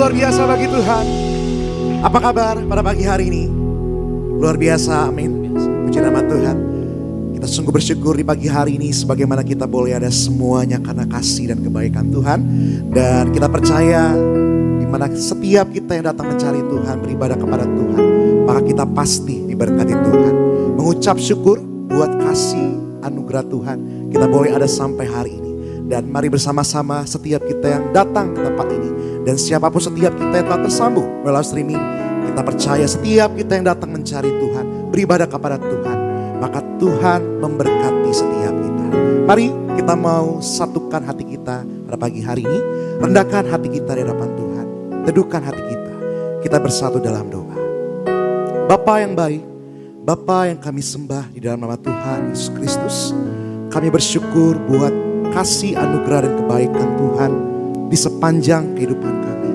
luar biasa bagi Tuhan. Apa kabar pada pagi hari ini? Luar biasa, amin. Puji nama Tuhan. Kita sungguh bersyukur di pagi hari ini sebagaimana kita boleh ada semuanya karena kasih dan kebaikan Tuhan. Dan kita percaya di mana setiap kita yang datang mencari Tuhan, beribadah kepada Tuhan, maka kita pasti diberkati Tuhan. Mengucap syukur buat kasih anugerah Tuhan, kita boleh ada sampai hari ini. Dan mari bersama-sama setiap kita yang datang ke tempat ini, dan siapapun setiap kita yang telah tersambung melalui streaming, kita percaya setiap kita yang datang mencari Tuhan, beribadah kepada Tuhan, maka Tuhan memberkati setiap kita. Mari kita mau satukan hati kita pada pagi hari ini, rendahkan hati kita di hadapan Tuhan, teduhkan hati kita, kita bersatu dalam doa. Bapa yang baik, Bapa yang kami sembah di dalam nama Tuhan Yesus Kristus, kami bersyukur buat kasih anugerah dan kebaikan Tuhan di sepanjang kehidupan kami.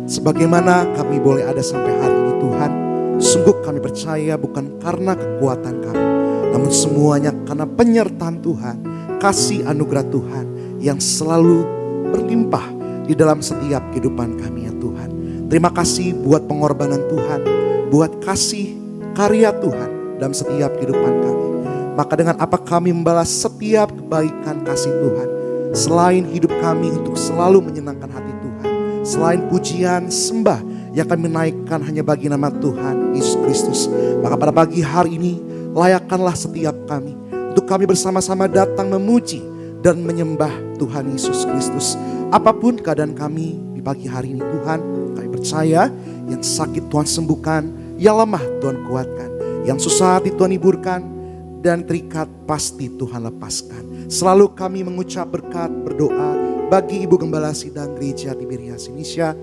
Sebagaimana kami boleh ada sampai hari ini Tuhan, sungguh kami percaya bukan karena kekuatan kami, namun semuanya karena penyertaan Tuhan, kasih anugerah Tuhan yang selalu berlimpah di dalam setiap kehidupan kami ya Tuhan. Terima kasih buat pengorbanan Tuhan, buat kasih karya Tuhan dalam setiap kehidupan kami. Maka dengan apa kami membalas setiap kebaikan kasih Tuhan, selain hidup kami untuk selalu menyenangkan hati Tuhan, selain pujian sembah yang kami naikkan hanya bagi nama Tuhan Yesus Kristus, maka pada pagi hari ini layakkanlah setiap kami untuk kami bersama-sama datang memuji dan menyembah Tuhan Yesus Kristus. Apapun keadaan kami di pagi hari ini Tuhan, kami percaya yang sakit Tuhan sembuhkan, yang lemah Tuhan kuatkan, yang susah hati Tuhan hiburkan, dan terikat pasti Tuhan lepaskan. Selalu kami mengucap berkat, berdoa bagi Ibu Gembala Sidang Gereja Tiberias Indonesia,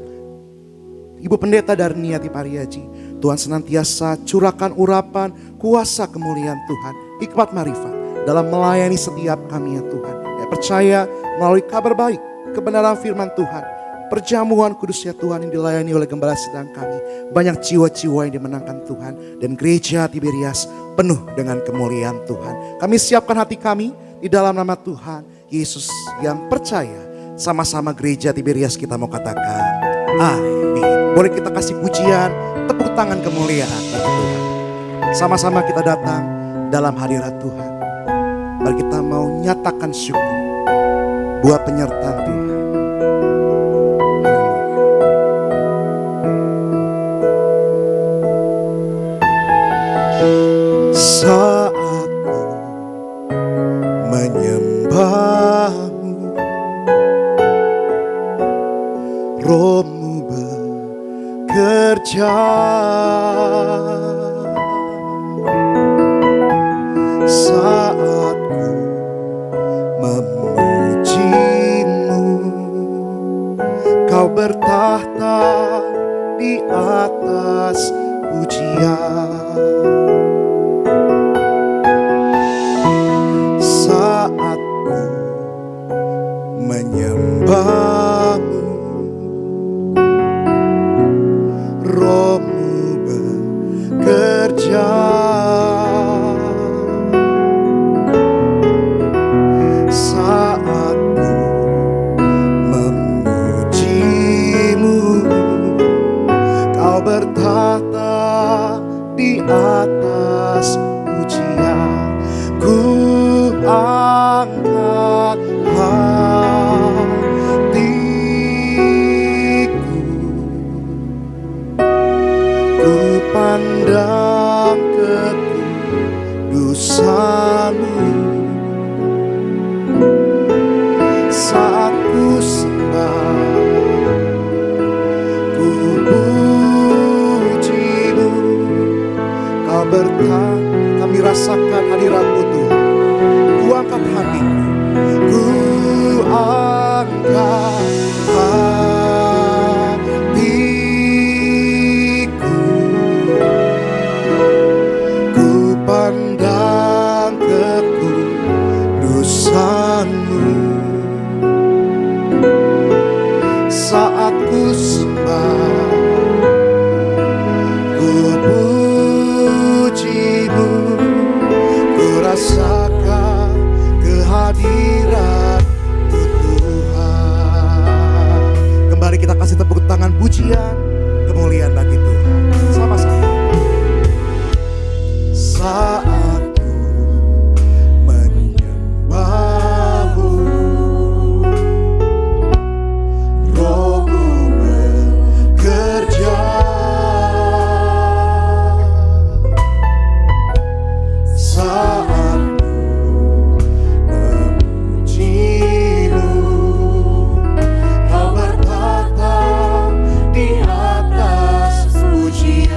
Ibu Pendeta Darnia Tipariaji. Tuhan senantiasa curahkan urapan, kuasa kemuliaan Tuhan, hikmat marifat dalam melayani setiap kami ya Tuhan. Ya percaya melalui kabar baik, kebenaran firman Tuhan, perjamuan kudus ya Tuhan yang dilayani oleh Gembala Sidang kami, banyak jiwa-jiwa yang dimenangkan Tuhan, dan gereja Tiberias penuh dengan kemuliaan Tuhan. Kami siapkan hati kami di dalam nama Tuhan Yesus yang percaya. Sama-sama gereja Tiberias kita mau katakan amin. Boleh kita kasih pujian, tepuk tangan kemuliaan bagi Tuhan. Sama-sama kita datang dalam hadirat Tuhan. Mari kita mau nyatakan syukur buat penyertaan Tuhan. Saat ku menyembahmu, Roh-Mu bekerja. Saat ku memujimu, Kau bertahta di atas pujian. Saat ku menyembahmu, Roh-Mu bekerja. Saat ku memujimu, Kau bertahta di atas pujian. Ku angkat hatiku, ku pandang kekudusan-Mu. Saat ku sembah, ku puji-Mu, Kau bertahta. Kami rasakan hadirat-Mu Tuhan. Ku angkat hatiku, ku angkat hatiku, ku pandang kekudusan-Mu. Saat ku sembah, ku puji-Mu, ku rasakan kehadiran-Mu Tuhan. Kembali kita kasih kasih tepuk tangan pujian, kemuliaan bagi Tuhan. Sama-sama. Saat ku menyembahmu, Rohmu bekerja. Saat ku memujimu, Kau bertata di atas pujian.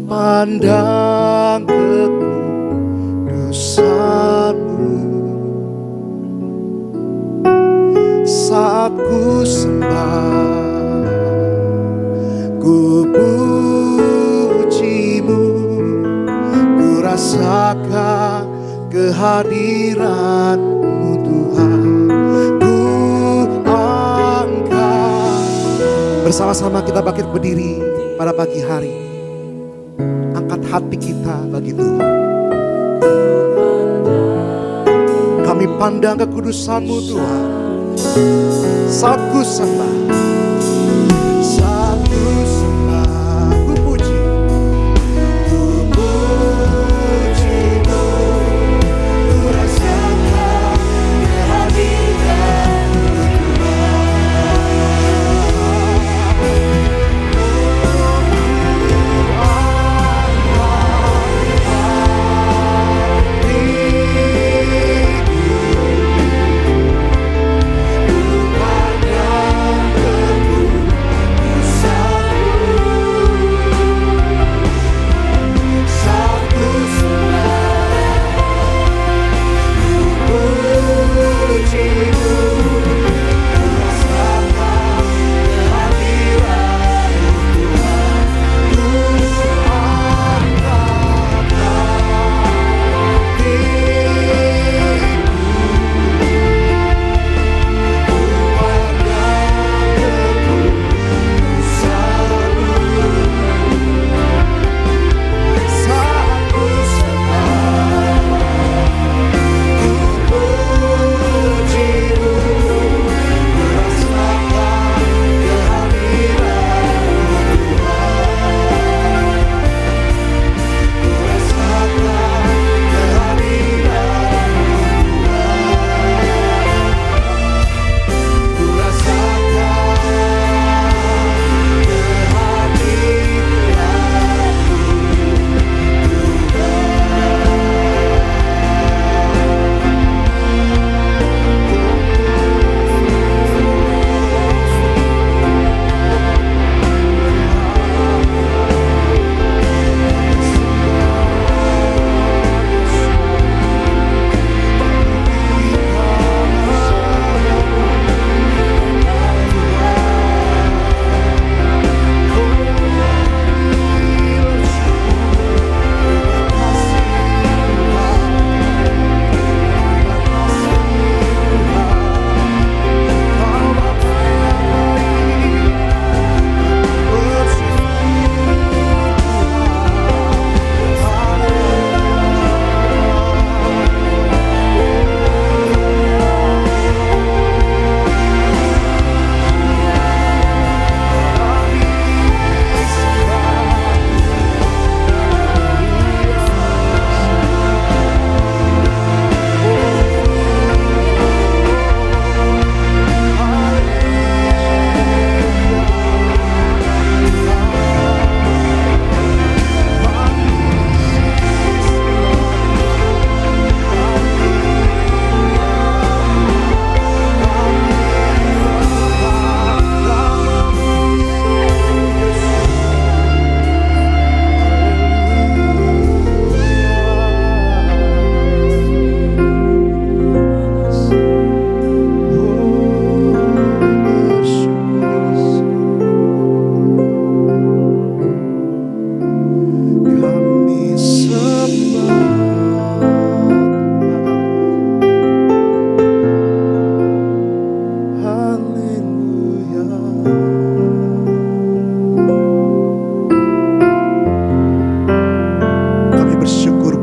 pandang kekudusan-Mu saat ku sembah, ku puji-Mu, ku rasakan kehadiran-Mu Tuhan. Ku angkat. Bersama-sama kita bangkit berdiri pada pagi hari. Angkat hati kita bagi Tuhan. Kami pandang kekudusan-Mu Tuhan. Saat ku sembah, ku puji, ku rasakan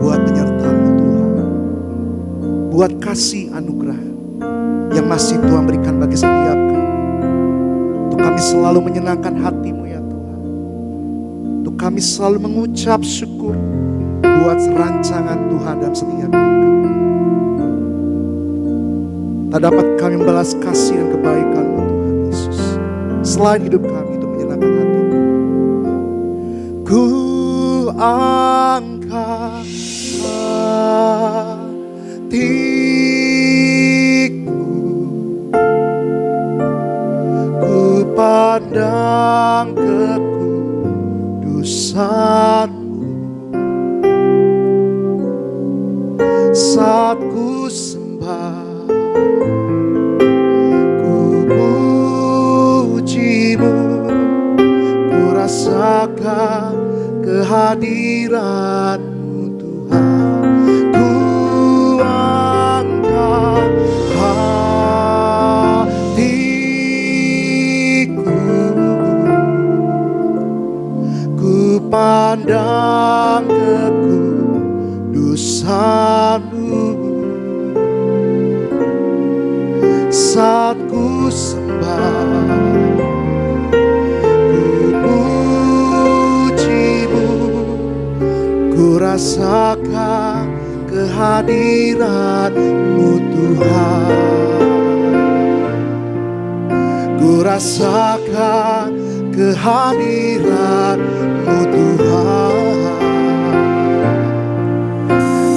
kehadiran-Mu buat kasih anugerah yang masih Tuhan berikan bagi setiap kami. Untuk kami selalu menyenangkan hati-Mu ya Tuhan. Untuk kami selalu mengucap syukur buat rancangan Tuhan dalam setiap hidup kami. Tak dapat kami membalas kasih dan kebaikan-Mu Tuhan Yesus. Selain hidup kami untuk menyenangkan hati-Mu. Ku angkat hatiku, ku pandang kekudusan-Mu Saat ku sembah, ku pujimu, ku rasakan kehadiran-Mu Tuhan. Ku angkat hatiku, ku pandang kekudusan-Mu. Saat ku sembah, ku pujimu, ku rasakan kehadiran-Mu Tuhan. Ku rasakan kehadiran-Mu Tuhan.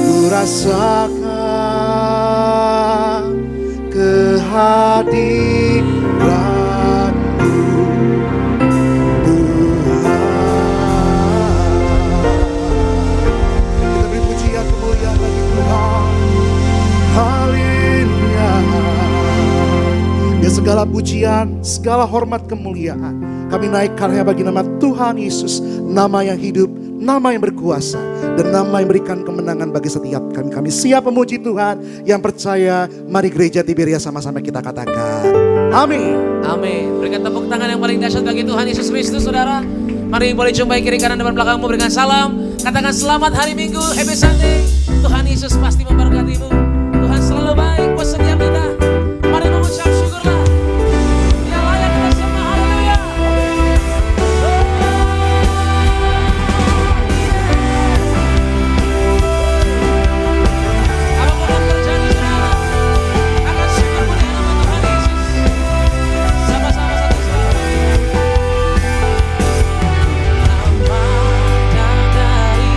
Ku rasakan kehadiran-Mu Tuhan. Kita beri pujian kemuliaan bagi Tuhan. Haleluya. Ya, segala pujian, segala hormat kemuliaan kami naikkan hanya bagi nama Tuhan Yesus, nama yang hidup, nama yang berkuasa, dan nama yang berikan kemenangan bagi setiap kami. Kami siap memuji Tuhan. Yang percaya, mari gereja Tiberia sama-sama kita katakan amin. Amin. Berikan tepuk tangan yang paling dahsyat bagi Tuhan Yesus Kristus, saudara. Mari boleh jumpai kiri kanan depan belakangmu, berikan salam. Katakan selamat hari Minggu, Happy Sunday. Tuhan Yesus pasti memberkatimu. Tuhan selalu baik buat setiap kita. Mari mengucap syukurlah. Dia layak kita semua, haleluya. Apapun yang terjadi, saudara, akan syukur punya nama Tuhan Yesus. Sama-sama satu suara. Amanah dari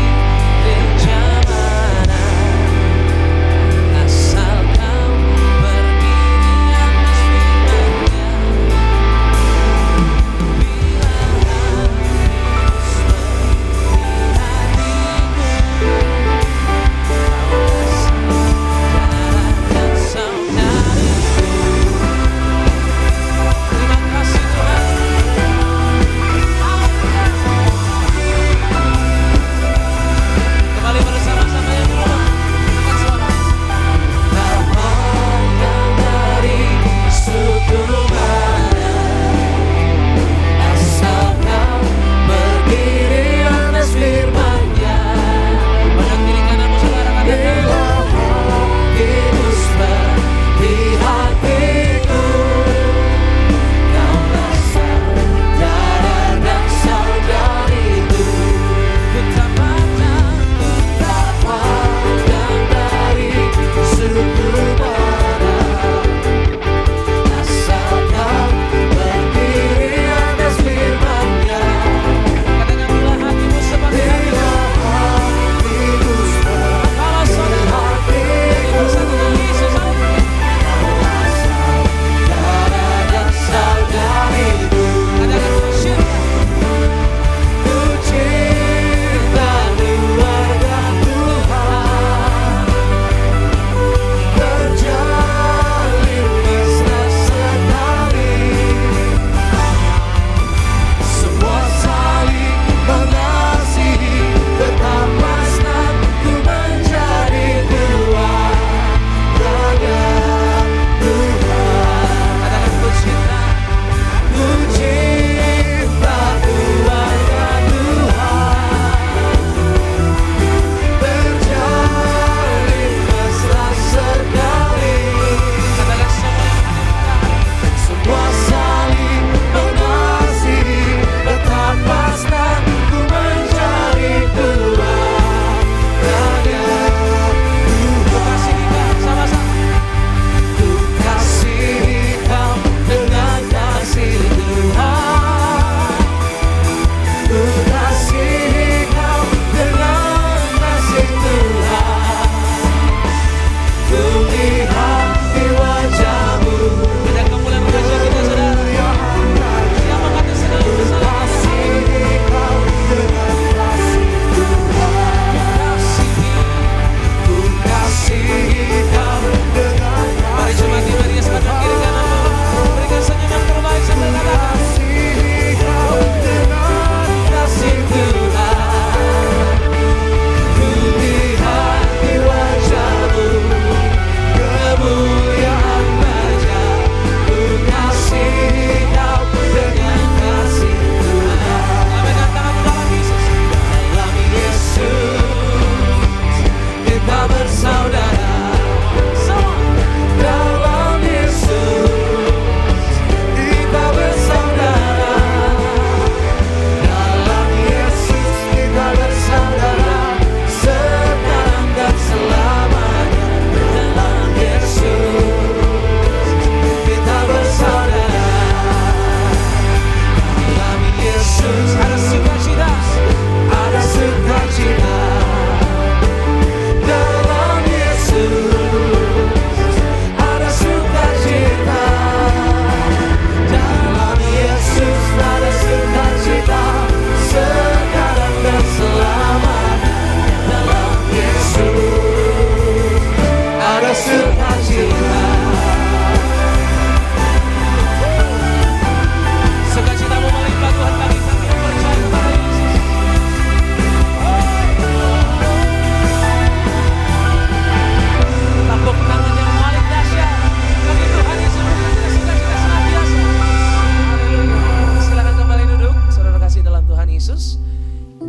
rencana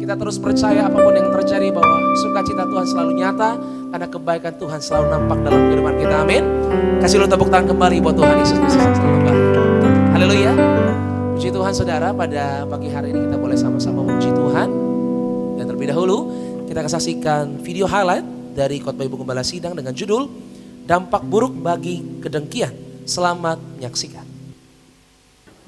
Kita terus percaya apapun yang terjadi bahwa sukacita Tuhan selalu nyata. Karena kebaikan Tuhan selalu nampak dalam kehidupan kita. Amin. Kasih lu tepuk tangan kembali buat Tuhan Yesus Kristus yang selalu baik. Haleluya. Puji Tuhan saudara, pada pagi hari ini kita boleh sama-sama memuji Tuhan. Dan terlebih dahulu kita akan saksikan video highlight dari khotbah Ibu Gembala Sidang dengan judul Dampak Buruk Bagi Kedengkian. Selamat menyaksikan.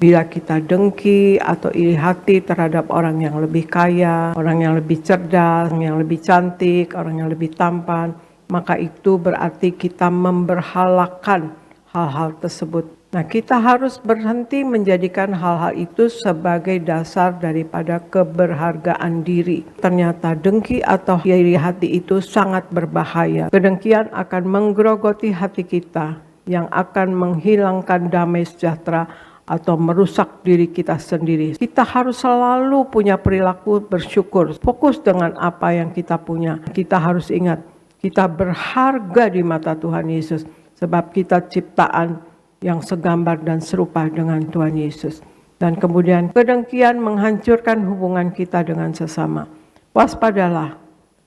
Bila kita dengki atau iri hati terhadap orang yang lebih kaya, orang yang lebih cerdas, orang yang lebih cantik, orang yang lebih tampan, maka itu berarti kita memberhalakan hal-hal tersebut. Nah, kita harus berhenti menjadikan hal-hal itu sebagai dasar daripada keberhargaan diri. Ternyata dengki atau iri hati itu sangat berbahaya. Kedengkian akan menggerogoti hati kita yang akan menghilangkan damai sejahtera atau merusak diri kita sendiri. Kita harus selalu punya perilaku bersyukur. Fokus dengan apa yang kita punya. Kita harus ingat, kita berharga di mata Tuhan Yesus. Sebab kita ciptaan yang segambar dan serupa dengan Tuhan Yesus. Dan kemudian kedengkian menghancurkan hubungan kita dengan sesama. Waspadalah,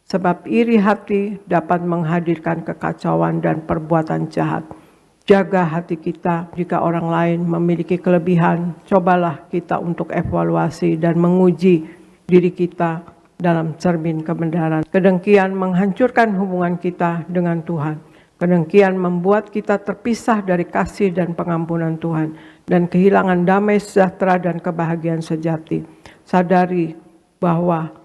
sebab iri hati dapat menghadirkan kekacauan dan perbuatan jahat. Jaga hati kita. Jika orang lain memiliki kelebihan, cobalah kita untuk evaluasi dan menguji diri kita dalam cermin kebenaran. Kedengkian menghancurkan hubungan kita dengan Tuhan. Kedengkian membuat kita terpisah dari kasih dan pengampunan Tuhan dan kehilangan damai sejahtera dan kebahagiaan sejati. Sadari bahwa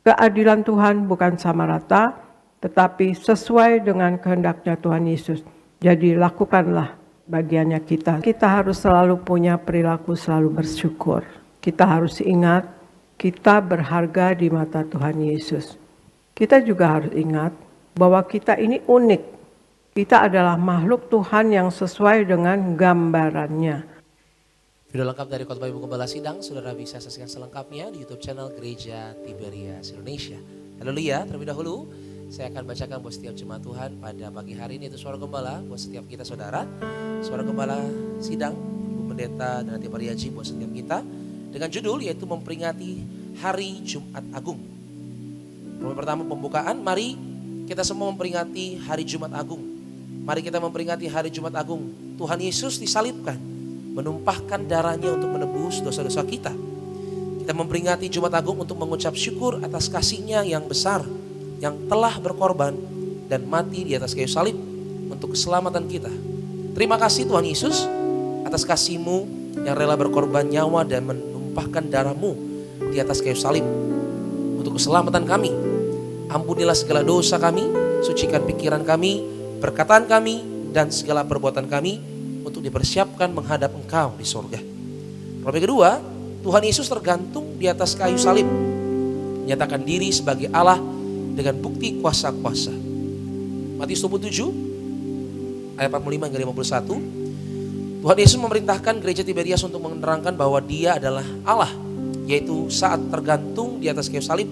keadilan Tuhan bukan sama rata, tetapi sesuai dengan kehendaknya Tuhan Yesus. Jadi lakukanlah bagiannya kita. Kita harus selalu punya perilaku selalu bersyukur. Kita harus ingat kita berharga di mata Tuhan Yesus. Kita juga harus ingat bahwa kita ini unik. Kita adalah makhluk Tuhan yang sesuai dengan gambarannya. Video lengkap dari khotbah Ibu Gembala Sidang, saudara bisa saksikan selengkapnya di YouTube channel Gereja Tiberias Indonesia. Haleluya. Terlebih dahulu saya akan bacakan buat setiap jemaat Tuhan pada pagi hari ini, itu suara gembala buat setiap kita saudara. Suara gembala sidang, Ibu Pendeta dan nanti Pariaji buat setiap kita. Dengan judul yaitu memperingati Hari Jumat Agung. Yang pertama pembukaan, mari kita semua memperingati Hari Jumat Agung. Mari kita memperingati Hari Jumat Agung. Tuhan Yesus disalibkan, menumpahkan darahnya untuk menebus dosa-dosa kita. Kita memperingati Jumat Agung untuk mengucap syukur atas kasih-Nya yang besar, yang telah berkorban dan mati di atas kayu salib untuk keselamatan kita. Terima kasih Tuhan Yesus atas kasih-Mu yang rela berkorban nyawa dan menumpahkan darah-Mu di atas kayu salib untuk keselamatan kami. Ampunilah segala dosa kami, sucikan pikiran kami, perkataan kami, dan segala perbuatan kami untuk dipersiapkan menghadap Engkau di surga. Yang kedua, Tuhan Yesus tergantung di atas kayu salib, menyatakan diri sebagai Allah dengan bukti kuasa-kuasa. Matius 27 ayat 45 hingga 51. Tuhan Yesus memerintahkan gereja Tiberias untuk menerangkan bahwa Dia adalah Allah, yaitu saat tergantung di atas kayu salib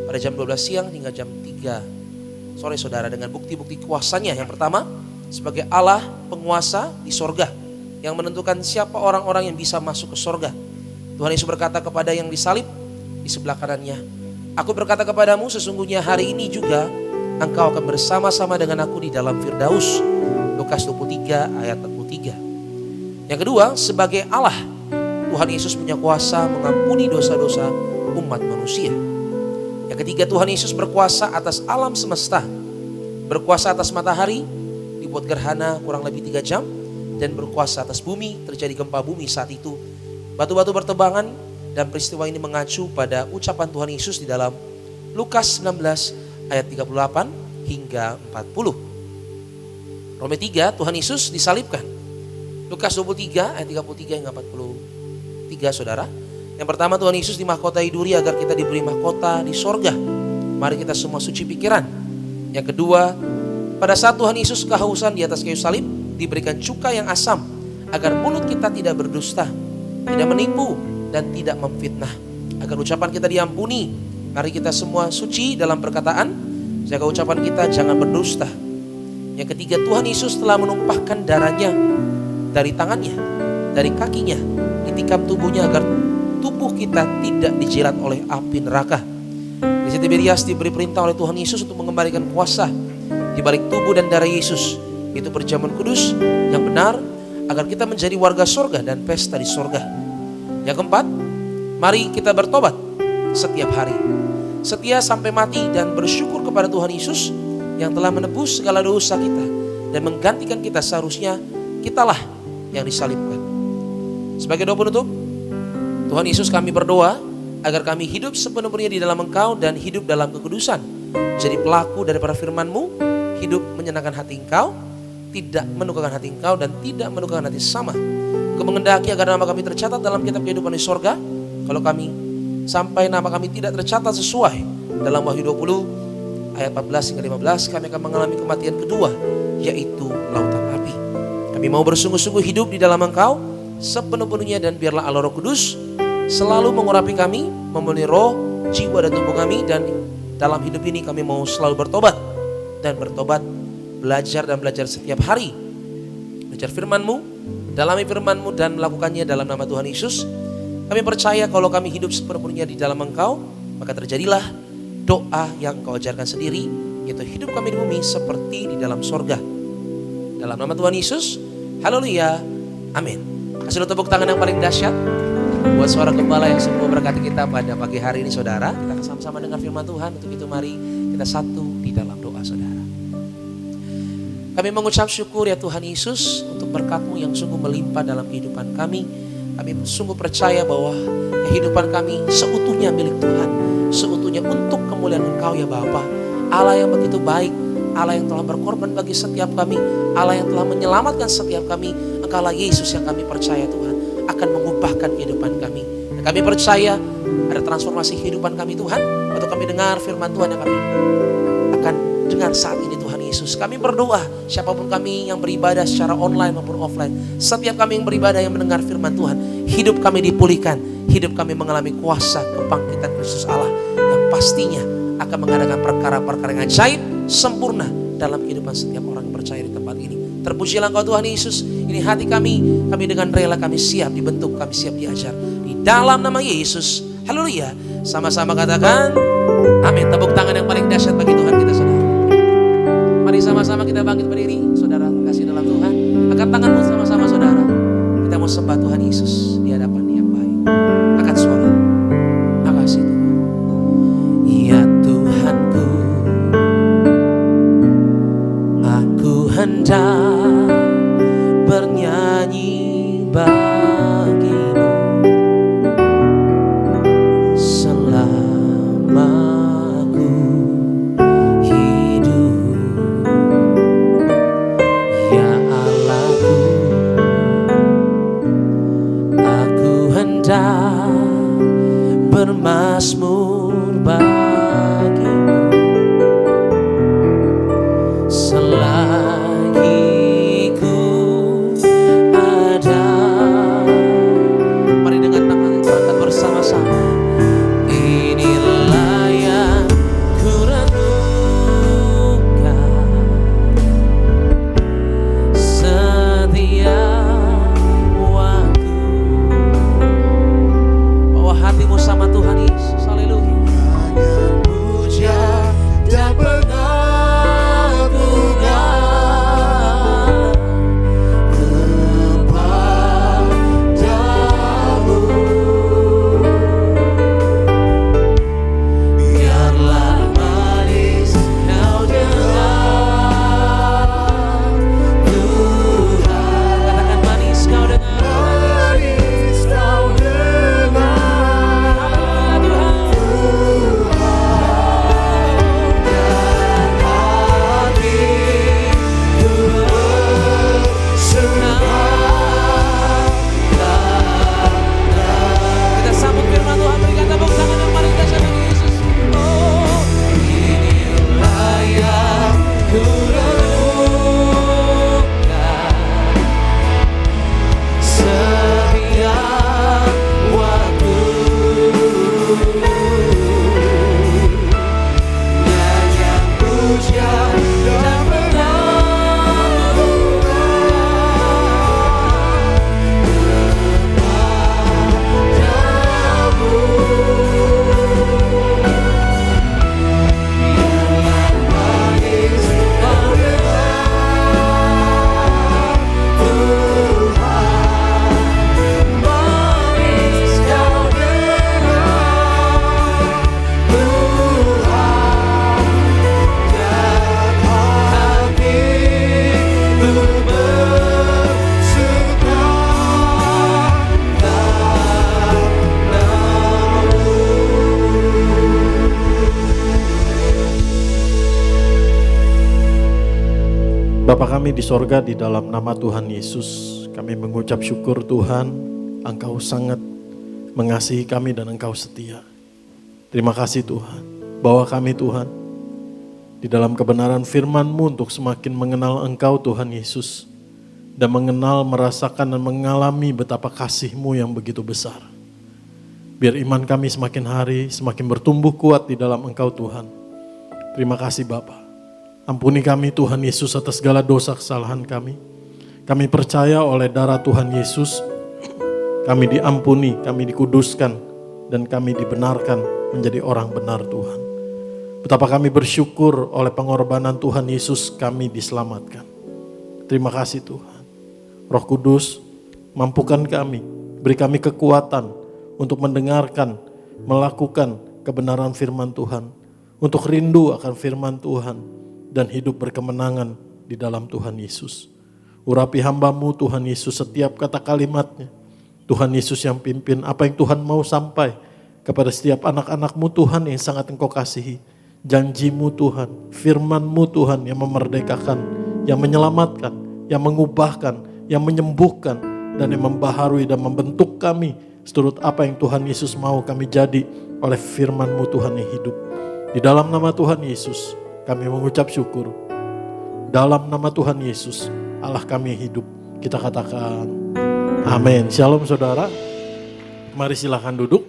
pada jam 12 siang hingga jam 3 sore saudara, dengan bukti-bukti kuasanya. Yang pertama, sebagai Allah penguasa di sorga yang menentukan siapa orang-orang yang bisa masuk ke sorga. Tuhan Yesus berkata kepada yang disalib di sebelah kanannya, "Aku berkata kepadamu, sesungguhnya hari ini juga engkau akan bersama-sama dengan aku di dalam Firdaus." Lukas 23 ayat 43. Yang kedua, sebagai Allah, Tuhan Yesus punya kuasa mengampuni dosa-dosa umat manusia. Yang ketiga, Tuhan Yesus berkuasa atas alam semesta. Berkuasa atas matahari, dibuat gerhana kurang lebih 3 jam. Dan berkuasa atas bumi, terjadi gempa bumi saat itu. Batu-batu bertebangan. Dan peristiwa ini mengacu pada ucapan Tuhan Yesus di dalam Lukas 19 ayat 38 hingga 40. Roma 3, Tuhan Yesus disalibkan. Lukas 23 ayat 33 hingga 43 saudara. Yang pertama, Tuhan Yesus dimahkotai duri agar kita diberi mahkota di sorga. Mari kita semua suci pikiran. Yang kedua, pada saat Tuhan Yesus kehausan di atas kayu salib, diberikan cuka yang asam agar mulut kita tidak berdusta, tidak menipu, dan tidak memfitnah, agar ucapan kita diampuni. Mari kita semua suci dalam perkataan, jaga ucapan kita jangan berdusta. Yang ketiga, Tuhan Yesus telah menumpahkan darahnya dari tangannya, dari kakinya, ditikam tubuhnya agar tubuh kita tidak dijilat oleh api neraka. Di situ Tiberias diberi perintah oleh Tuhan Yesus untuk mengembalikan kuasa di balik tubuh dan darah Yesus. Itu perjamuan kudus yang benar agar kita menjadi warga sorga dan pesta di sorga. Yang keempat, mari kita bertobat setiap hari. Setia sampai mati dan bersyukur kepada Tuhan Yesus yang telah menebus segala dosa kita dan menggantikan kita, seharusnya kitalah yang disalibkan. Sebagai doa penutup, Tuhan Yesus, kami berdoa agar kami hidup sepenuhnya di dalam Engkau dan hidup dalam kekudusan. Jadi pelaku daripada firman-Mu, hidup menyenangkan hati Engkau, tidak menukarkan hati Engkau dan tidak menukarkan hati sesama. Kau mengendaki agar nama kami tercatat dalam kitab kehidupan di sorga. Kalau kami sampai nama kami tidak tercatat sesuai dalam Wahyu 20 ayat 14 hingga 15, kami akan mengalami kematian kedua, yaitu lautan api. Kami mau bersungguh-sungguh hidup di dalam Engkau sepenuh-penuhnya, dan biarlah Allah Roh Kudus selalu mengurapi kami, memenuhi roh, jiwa dan tubuh kami. Dan dalam hidup ini kami mau selalu bertobat dan bertobat, belajar dan belajar setiap hari. Belajar firman-Mu, dalami firman-Mu dan melakukannya dalam nama Tuhan Yesus. Kami percaya kalau kami hidup sepenuhnya di dalam Engkau, maka terjadilah doa yang Engkau ajarkan sendiri, yaitu hidup kami di bumi seperti di dalam sorga. Dalam nama Tuhan Yesus, haleluya, amin. Kasih tepuk tangan yang paling dahsyat buat suara gembala yang sungguh memberkati kita pada pagi hari ini, saudara. Kita akan sama-sama dengar firman Tuhan. Untuk itu mari kita satu di dalam doa, saudara. Kami mengucap syukur ya Tuhan Yesus untuk berkat-Mu yang sungguh melimpah dalam kehidupan kami. Kami sungguh percaya bahwa kehidupan kami seutuhnya milik Tuhan, seutuhnya untuk kemuliaan Engkau ya Bapa. Allah yang begitu baik, Allah yang telah berkorban bagi setiap kami, Allah yang telah menyelamatkan setiap kami. Engkaulah Yesus yang kami percaya Tuhan akan mengubahkan kehidupan kami. Dan kami percaya ada transformasi kehidupan kami Tuhan, waktu kami dengar firman Tuhan yang kami akan dengar saat ini Tuhan Yesus. Kami berdoa siapapun kami yang beribadah secara online maupun offline, setiap kami yang beribadah yang mendengar firman Tuhan, hidup kami dipulihkan, hidup kami mengalami kuasa kebangkitan Kristus Allah yang pastinya akan mengadakan perkara-perkara yang ajaib, sempurna dalam kehidupan setiap orang yang percaya di tempat ini. Terpujilah Engkau Tuhan Yesus. Ini hati kami dengan rela kami siap dibentuk, kami siap diajar. Di dalam nama Yesus, haleluya. Sama-sama katakan amin. Tepuk tangan yang paling dahsyat bagi Tuhan kita, saudara. Mari sama-sama kita bangkit berdiri, saudara. Kasih dalam Tuhan. Angkat tanganmu sama-sama, saudara. Kita mau sembah Tuhan Yesus di hadapan yang baik. Angkat suara. Makasih Tuhan. Ya Tuhanku, aku hendak bernyanyi bagimu selama aku hidup. Ya Allahku, aku hendak bermazmur bagimu selagi Bapa kami di sorga, di dalam nama Tuhan Yesus, kami mengucap syukur Tuhan, Engkau sangat mengasihi kami dan Engkau setia. Terima kasih Tuhan, bahwa kami Tuhan, di dalam kebenaran firman-Mu untuk semakin mengenal Engkau Tuhan Yesus, dan mengenal, merasakan, dan mengalami betapa kasih-Mu yang begitu besar. Biar iman kami semakin hari, semakin bertumbuh kuat di dalam Engkau Tuhan. Terima kasih Bapa. Ampuni kami Tuhan Yesus atas segala dosa kesalahan kami. Kami percaya oleh darah Tuhan Yesus, kami diampuni, kami dikuduskan, dan kami dibenarkan menjadi orang benar Tuhan. Betapa kami bersyukur oleh pengorbanan Tuhan Yesus kami diselamatkan. Terima kasih Tuhan. Roh Kudus, mampukan kami, beri kami kekuatan untuk mendengarkan, melakukan kebenaran firman Tuhan, untuk rindu akan firman Tuhan, dan hidup berkemenangan di dalam Tuhan Yesus. Urapi hamba-Mu Tuhan Yesus setiap kata kalimatnya. Tuhan Yesus yang pimpin apa yang Tuhan mau sampai kepada setiap anak-anak-Mu Tuhan yang sangat Engkau kasihi. Janji-Mu Tuhan, firman-Mu Tuhan yang memerdekakan, yang menyelamatkan, yang mengubahkan, yang menyembuhkan, dan yang membaharui dan membentuk kami seturut apa yang Tuhan Yesus mau kami jadi oleh firman-Mu Tuhan yang hidup. Di dalam nama Tuhan Yesus, kami mengucap syukur. Dalam nama Tuhan Yesus, Allah kami hidup. Kita katakan amin. Shalom saudara. Mari silakan duduk.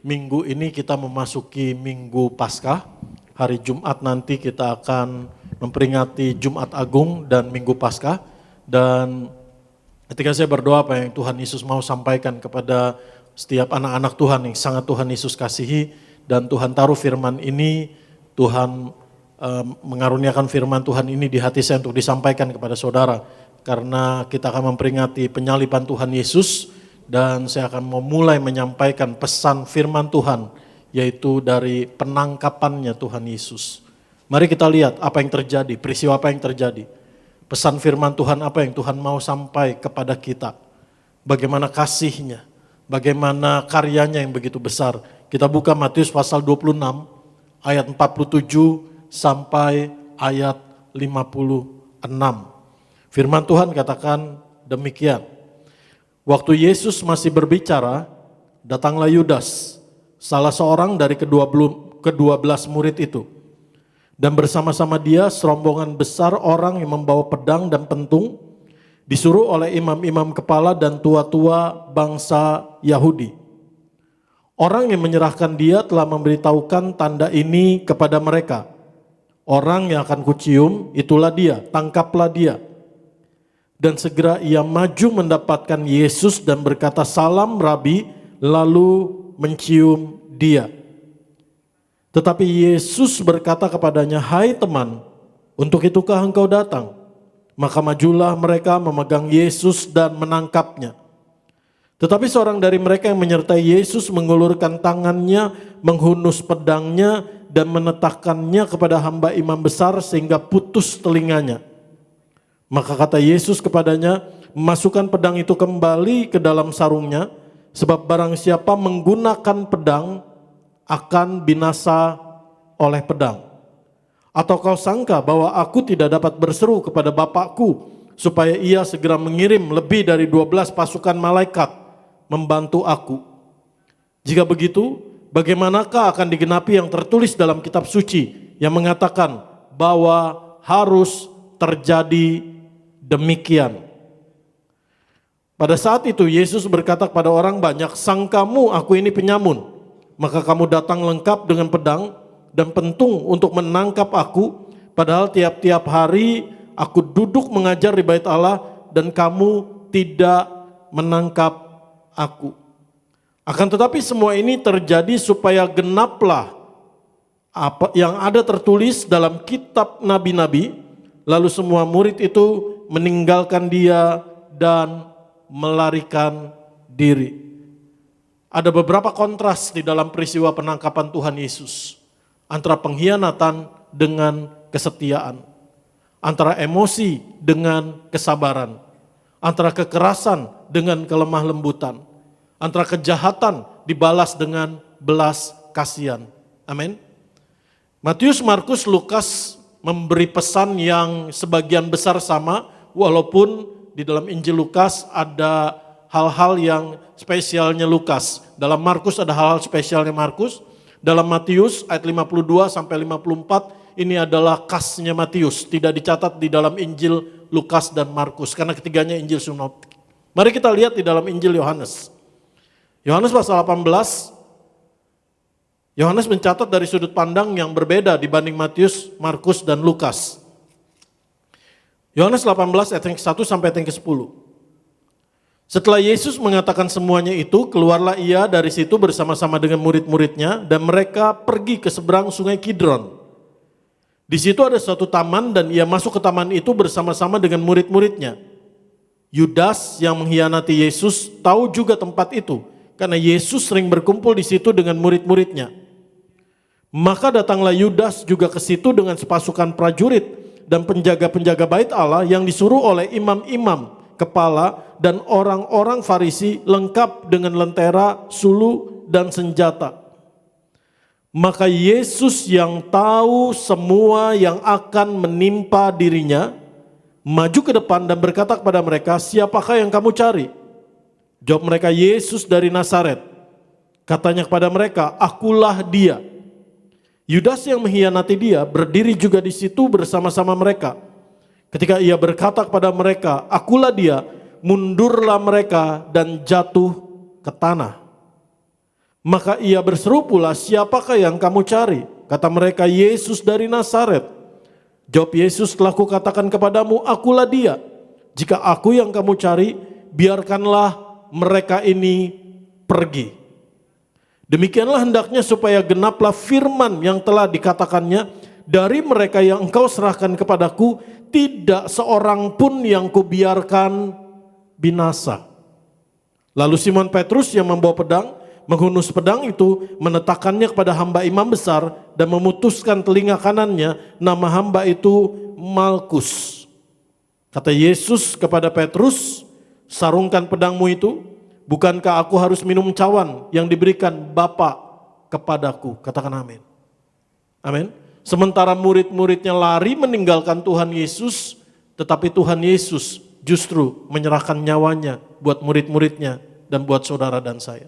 Minggu ini kita memasuki Minggu Paskah. Hari Jumat nanti kita akan memperingati Jumat Agung dan Minggu Paskah. Dan ketika saya berdoa apa yang Tuhan Yesus mau sampaikan kepada setiap anak-anak Tuhan yang sangat Tuhan Yesus kasihi. Dan Tuhan taruh firman ini, Tuhan mengaruniakan firman Tuhan ini di hati saya untuk disampaikan kepada saudara. Karena kita akan memperingati penyaliban Tuhan Yesus dan saya akan memulai menyampaikan pesan firman Tuhan, yaitu dari penangkapannya Tuhan Yesus. Mari kita lihat apa yang terjadi, peristiwa apa yang terjadi. Pesan firman Tuhan apa yang Tuhan mau sampai kepada kita. Bagaimana kasih-Nya, bagaimana karyanya yang begitu besar. Kita buka Matius pasal 26 ayat 47 sampai ayat 56. Firman Tuhan katakan demikian. Waktu Yesus masih berbicara, datanglah Yudas, salah seorang dari ke-12 murid itu. Dan bersama-sama dia serombongan besar orang yang membawa pedang dan pentung, disuruh oleh imam-imam kepala dan tua-tua bangsa Yahudi. Orang yang menyerahkan dia telah memberitahukan tanda ini kepada mereka. Orang yang akan kucium, itulah dia, tangkaplah dia. Dan segera ia maju mendapatkan Yesus dan berkata, "Salam Rabi," lalu mencium dia. Tetapi Yesus berkata kepadanya, "Hai teman, untuk itukah engkau datang?" Maka majulah mereka memegang Yesus dan menangkapnya. Tetapi seorang dari mereka yang menyertai Yesus mengulurkan tangannya, menghunus pedangnya, dan menetakkannya kepada hamba imam besar sehingga putus telinganya. Maka kata Yesus kepadanya, "Masukkan pedang itu kembali ke dalam sarungnya, sebab barang siapa menggunakan pedang akan binasa oleh pedang. Atau kau sangka bahwa aku tidak dapat berseru kepada Bapakku supaya ia segera mengirim lebih dari 12 pasukan malaikat membantu aku? Jika begitu, bagaimanakah akan digenapi yang tertulis dalam kitab suci yang mengatakan bahwa harus terjadi demikian?" Pada saat itu Yesus berkata kepada orang banyak, "Sangkamu aku ini penyamun, maka kamu datang lengkap dengan pedang dan pentung untuk menangkap aku, padahal tiap-tiap hari aku duduk mengajar di bait Allah dan kamu tidak menangkap aku. Akan tetapi semua ini terjadi supaya genaplah apa yang ada tertulis dalam kitab nabi-nabi." Lalu semua murid itu meninggalkan dia dan melarikan diri. Ada beberapa kontras di dalam peristiwa penangkapan Tuhan Yesus. Antara pengkhianatan dengan kesetiaan. Antara emosi dengan kesabaran. Antara kekerasan dengan kelemah lembutan. Antara kejahatan dibalas dengan belas kasihan. Amin. Matius, Markus, Lukas memberi pesan yang sebagian besar sama, walaupun di dalam Injil Lukas ada hal-hal yang spesialnya Lukas. Dalam Markus ada hal-hal spesialnya Markus. Dalam Matius ayat 52 sampai 54 ini adalah khasnya Matius, tidak dicatat di dalam Injil Lukas dan Markus karena ketiganya Injil sinoptik. Mari kita lihat di dalam Injil Yohanes. Yohanes pasal 18. Yohanes mencatat dari sudut pandang yang berbeda dibanding Matius, Markus dan Lukas. Yohanes 18 ayat yang ke-1 sampai ayat yang ke-10. Setelah Yesus mengatakan semuanya itu, keluarlah ia dari situ bersama-sama dengan murid-muridnya dan mereka pergi ke seberang sungai Kidron. Di situ ada suatu taman dan ia masuk ke taman itu bersama-sama dengan murid-muridnya. Yudas yang mengkhianati Yesus tahu juga tempat itu karena Yesus sering berkumpul di situ dengan murid-muridnya. Maka datanglah Yudas juga ke situ dengan sepasukan prajurit dan penjaga-penjaga bait Allah yang disuruh oleh imam-imam, kepala, dan orang-orang Farisi lengkap dengan lentera, sulu, dan senjata. Maka Yesus yang tahu semua yang akan menimpa dirinya, maju ke depan dan berkata kepada mereka, siapakah yang kamu cari? Jawab mereka, Yesus dari Nazaret. Katanya kepada mereka, akulah dia. Yudas yang mengkhianati dia berdiri juga di situ bersama-sama mereka. Ketika ia berkata kepada mereka, akulah dia, mundurlah mereka dan jatuh ke tanah. Maka ia berseru pula, siapakah yang kamu cari? Kata mereka, Yesus dari Nazaret. Jawab Yesus, telah kukatakan kepadamu, akulah dia. Jika aku yang kamu cari, biarkanlah mereka ini pergi. Demikianlah hendaknya supaya genaplah firman yang telah dikatakannya, dari mereka yang engkau serahkan kepadaku, tidak seorang pun yang kubiarkan binasa. Lalu Simon Petrus yang membawa pedang, menghunus pedang itu, menetakannya kepada hamba imam besar dan memutuskan telinga kanannya. Nama hamba itu Malkus. Kata Yesus kepada Petrus, sarungkan pedangmu itu, bukankah aku harus minum cawan yang diberikan Bapa kepadaku? Katakan amin. Amin. Sementara murid-muridnya lari meninggalkan Tuhan Yesus, tetapi Tuhan Yesus justru menyerahkan nyawanya buat murid-muridnya dan buat saudara dan saya.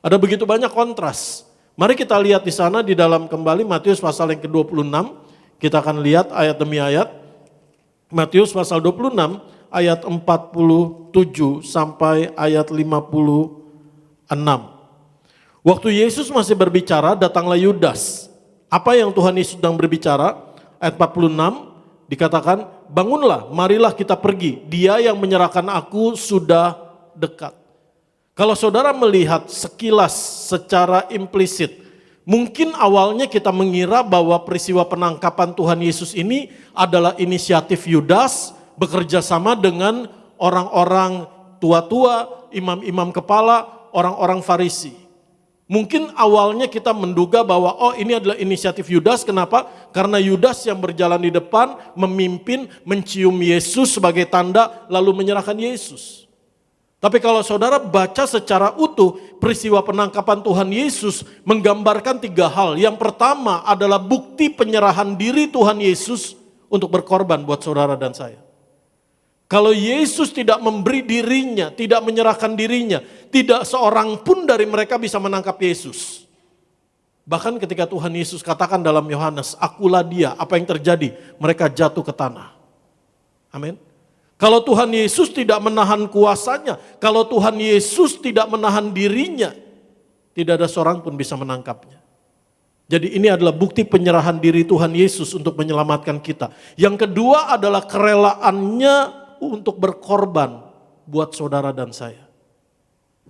Ada begitu banyak kontras. Mari kita lihat di sana di dalam kembali Matius pasal yang ke-26. Kita akan lihat ayat demi ayat. Matius pasal 26 ayat 47 sampai ayat 56. Waktu Yesus masih berbicara, datanglah Yudas. Apa yang Tuhan Yesus sedang berbicara? Ayat 46 dikatakan, bangunlah, marilah kita pergi. Dia yang menyerahkan aku sudah dekat. Kalau saudara melihat sekilas secara implisit, mungkin awalnya kita mengira bahwa peristiwa penangkapan Tuhan Yesus ini adalah inisiatif Yudas bekerja sama dengan orang-orang tua-tua, imam-imam kepala, orang-orang Farisi. Mungkin awalnya kita menduga bahwa ini adalah inisiatif Yudas. Kenapa? Karena Yudas yang berjalan di depan, memimpin, mencium Yesus sebagai tanda, lalu menyerahkan Yesus. Tapi kalau saudara baca secara utuh, peristiwa penangkapan Tuhan Yesus menggambarkan 3 hal. Yang pertama adalah bukti penyerahan diri Tuhan Yesus untuk berkorban buat saudara dan saya. Kalau Yesus tidak memberi dirinya, tidak menyerahkan dirinya, tidak seorang pun dari mereka bisa menangkap Yesus. Bahkan ketika Tuhan Yesus katakan dalam Yohanes, akulah dia, apa yang terjadi? Mereka jatuh ke tanah. Amin. Kalau Tuhan Yesus tidak menahan kuasanya, kalau Tuhan Yesus tidak menahan dirinya, tidak ada seorang pun bisa menangkapnya. Jadi ini adalah bukti penyerahan diri Tuhan Yesus untuk menyelamatkan kita. Yang kedua adalah kerelaannya untuk berkorban buat saudara dan saya.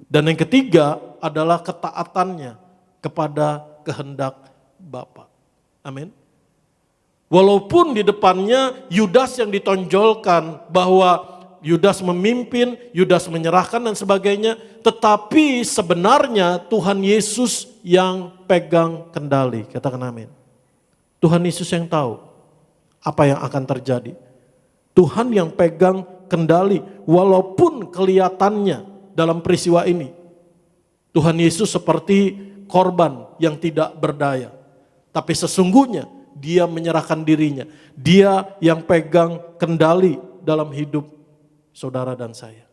Dan yang ketiga adalah ketaatannya kepada kehendak Bapa. Amin. Walaupun di depannya Yudas yang ditonjolkan bahwa Yudas memimpin, Yudas menyerahkan dan sebagainya, tetapi sebenarnya Tuhan Yesus yang pegang kendali. Katakan amin. Tuhan Yesus yang tahu apa yang akan terjadi. Tuhan yang pegang kendali walaupun kelihatannya dalam peristiwa ini. Tuhan Yesus seperti korban yang tidak berdaya. Tapi sesungguhnya dia menyerahkan dirinya. Dia yang pegang kendali dalam hidup saudara dan saya.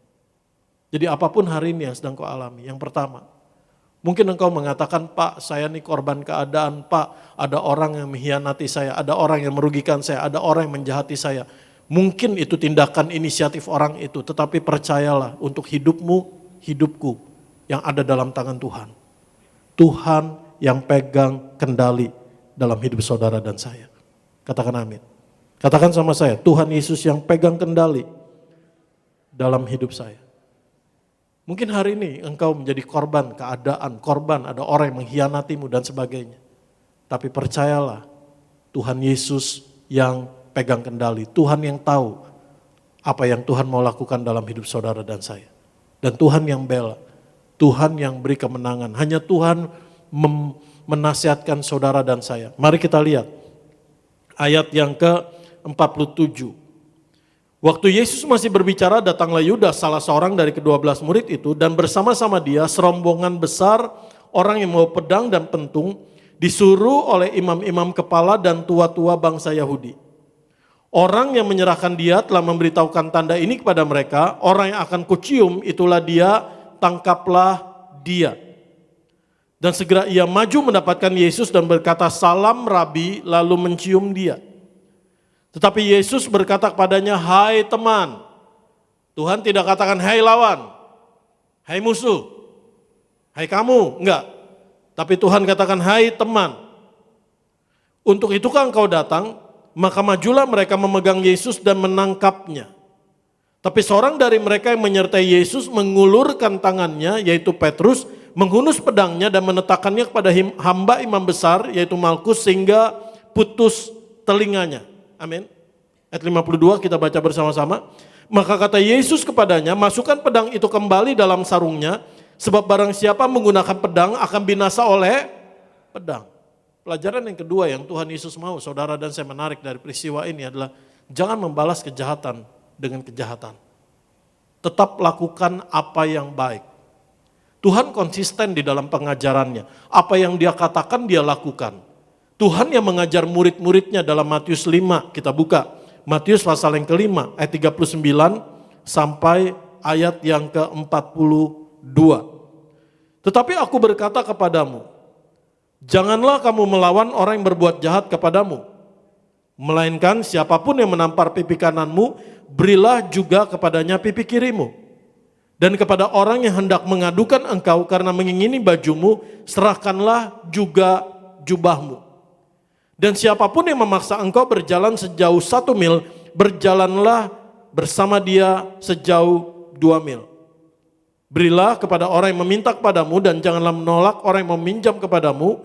Jadi apapun hari ini yang sedang kau alami, yang pertama, mungkin engkau mengatakan, Pak, saya nih korban keadaan, Pak, ada orang yang mengkhianati saya, ada orang yang merugikan saya, ada orang yang menjahati saya. Mungkin itu tindakan inisiatif orang itu, tetapi percayalah untuk hidupmu, hidupku yang ada dalam tangan Tuhan. Tuhan yang pegang kendali dalam hidup saudara dan saya. Katakan amin. Katakan sama saya, Tuhan Yesus yang pegang kendali dalam hidup saya. Mungkin hari ini engkau menjadi korban keadaan, korban ada orang yang mengkhianatimu dan sebagainya. Tapi percayalah, Tuhan Yesus yang pegang kendali. Tuhan yang tahu apa yang Tuhan mau lakukan dalam hidup saudara dan saya. Dan Tuhan yang bela, Tuhan yang beri kemenangan. Hanya Tuhan menasihatkan saudara dan saya. Mari kita lihat ayat yang ke-47. Waktu Yesus masih berbicara, datanglah Yudas, salah seorang dari ke-12 murid itu, dan bersama-sama dia serombongan besar orang yang membawa pedang dan pentung, disuruh oleh imam-imam kepala dan tua-tua bangsa Yahudi. Orang yang menyerahkan dia telah memberitahukan tanda ini kepada mereka, orang yang akan kucium itulah dia, tangkaplah dia. Dan segera ia maju mendapatkan Yesus dan berkata, salam Rabi, lalu mencium dia. Tetapi Yesus berkata kepadanya, hai teman. Tuhan tidak katakan, hai lawan, hai musuh, hai kamu, enggak. Tapi Tuhan katakan, hai teman. Untuk itukah engkau datang? Maka majulah mereka memegang Yesus dan menangkapnya. Tapi seorang dari mereka yang menyertai Yesus mengulurkan tangannya, yaitu Petrus, menghunus pedangnya dan menetakannya kepada hamba imam besar, yaitu Malkus, sehingga putus telinganya. Amin. Ayat 52 kita baca bersama-sama. Maka kata Yesus kepadanya, masukkan pedang itu kembali dalam sarungnya, sebab barang siapa menggunakan pedang akan binasa oleh pedang. Pelajaran yang kedua yang Tuhan Yesus mau saudara dan saya menarik dari peristiwa ini adalah jangan membalas kejahatan dengan kejahatan. Tetap lakukan apa yang baik. Tuhan konsisten di dalam pengajarannya. Apa yang dia katakan dia lakukan. Tuhan yang mengajar murid-muridnya dalam Matius 5, kita buka. Matius pasal yang ke-5 ayat 39 sampai ayat yang ke-42. Tetapi aku berkata kepadamu, janganlah kamu melawan orang yang berbuat jahat kepadamu. Melainkan siapapun yang menampar pipi kananmu, berilah juga kepadanya pipi kirimu. Dan kepada orang yang hendak mengadukan engkau karena mengingini bajumu, serahkanlah juga jubahmu. Dan siapapun yang memaksa engkau berjalan sejauh 1 mil, berjalanlah bersama dia sejauh 2 mil. Berilah kepada orang yang meminta kepadamu dan janganlah menolak orang yang meminjam kepadamu.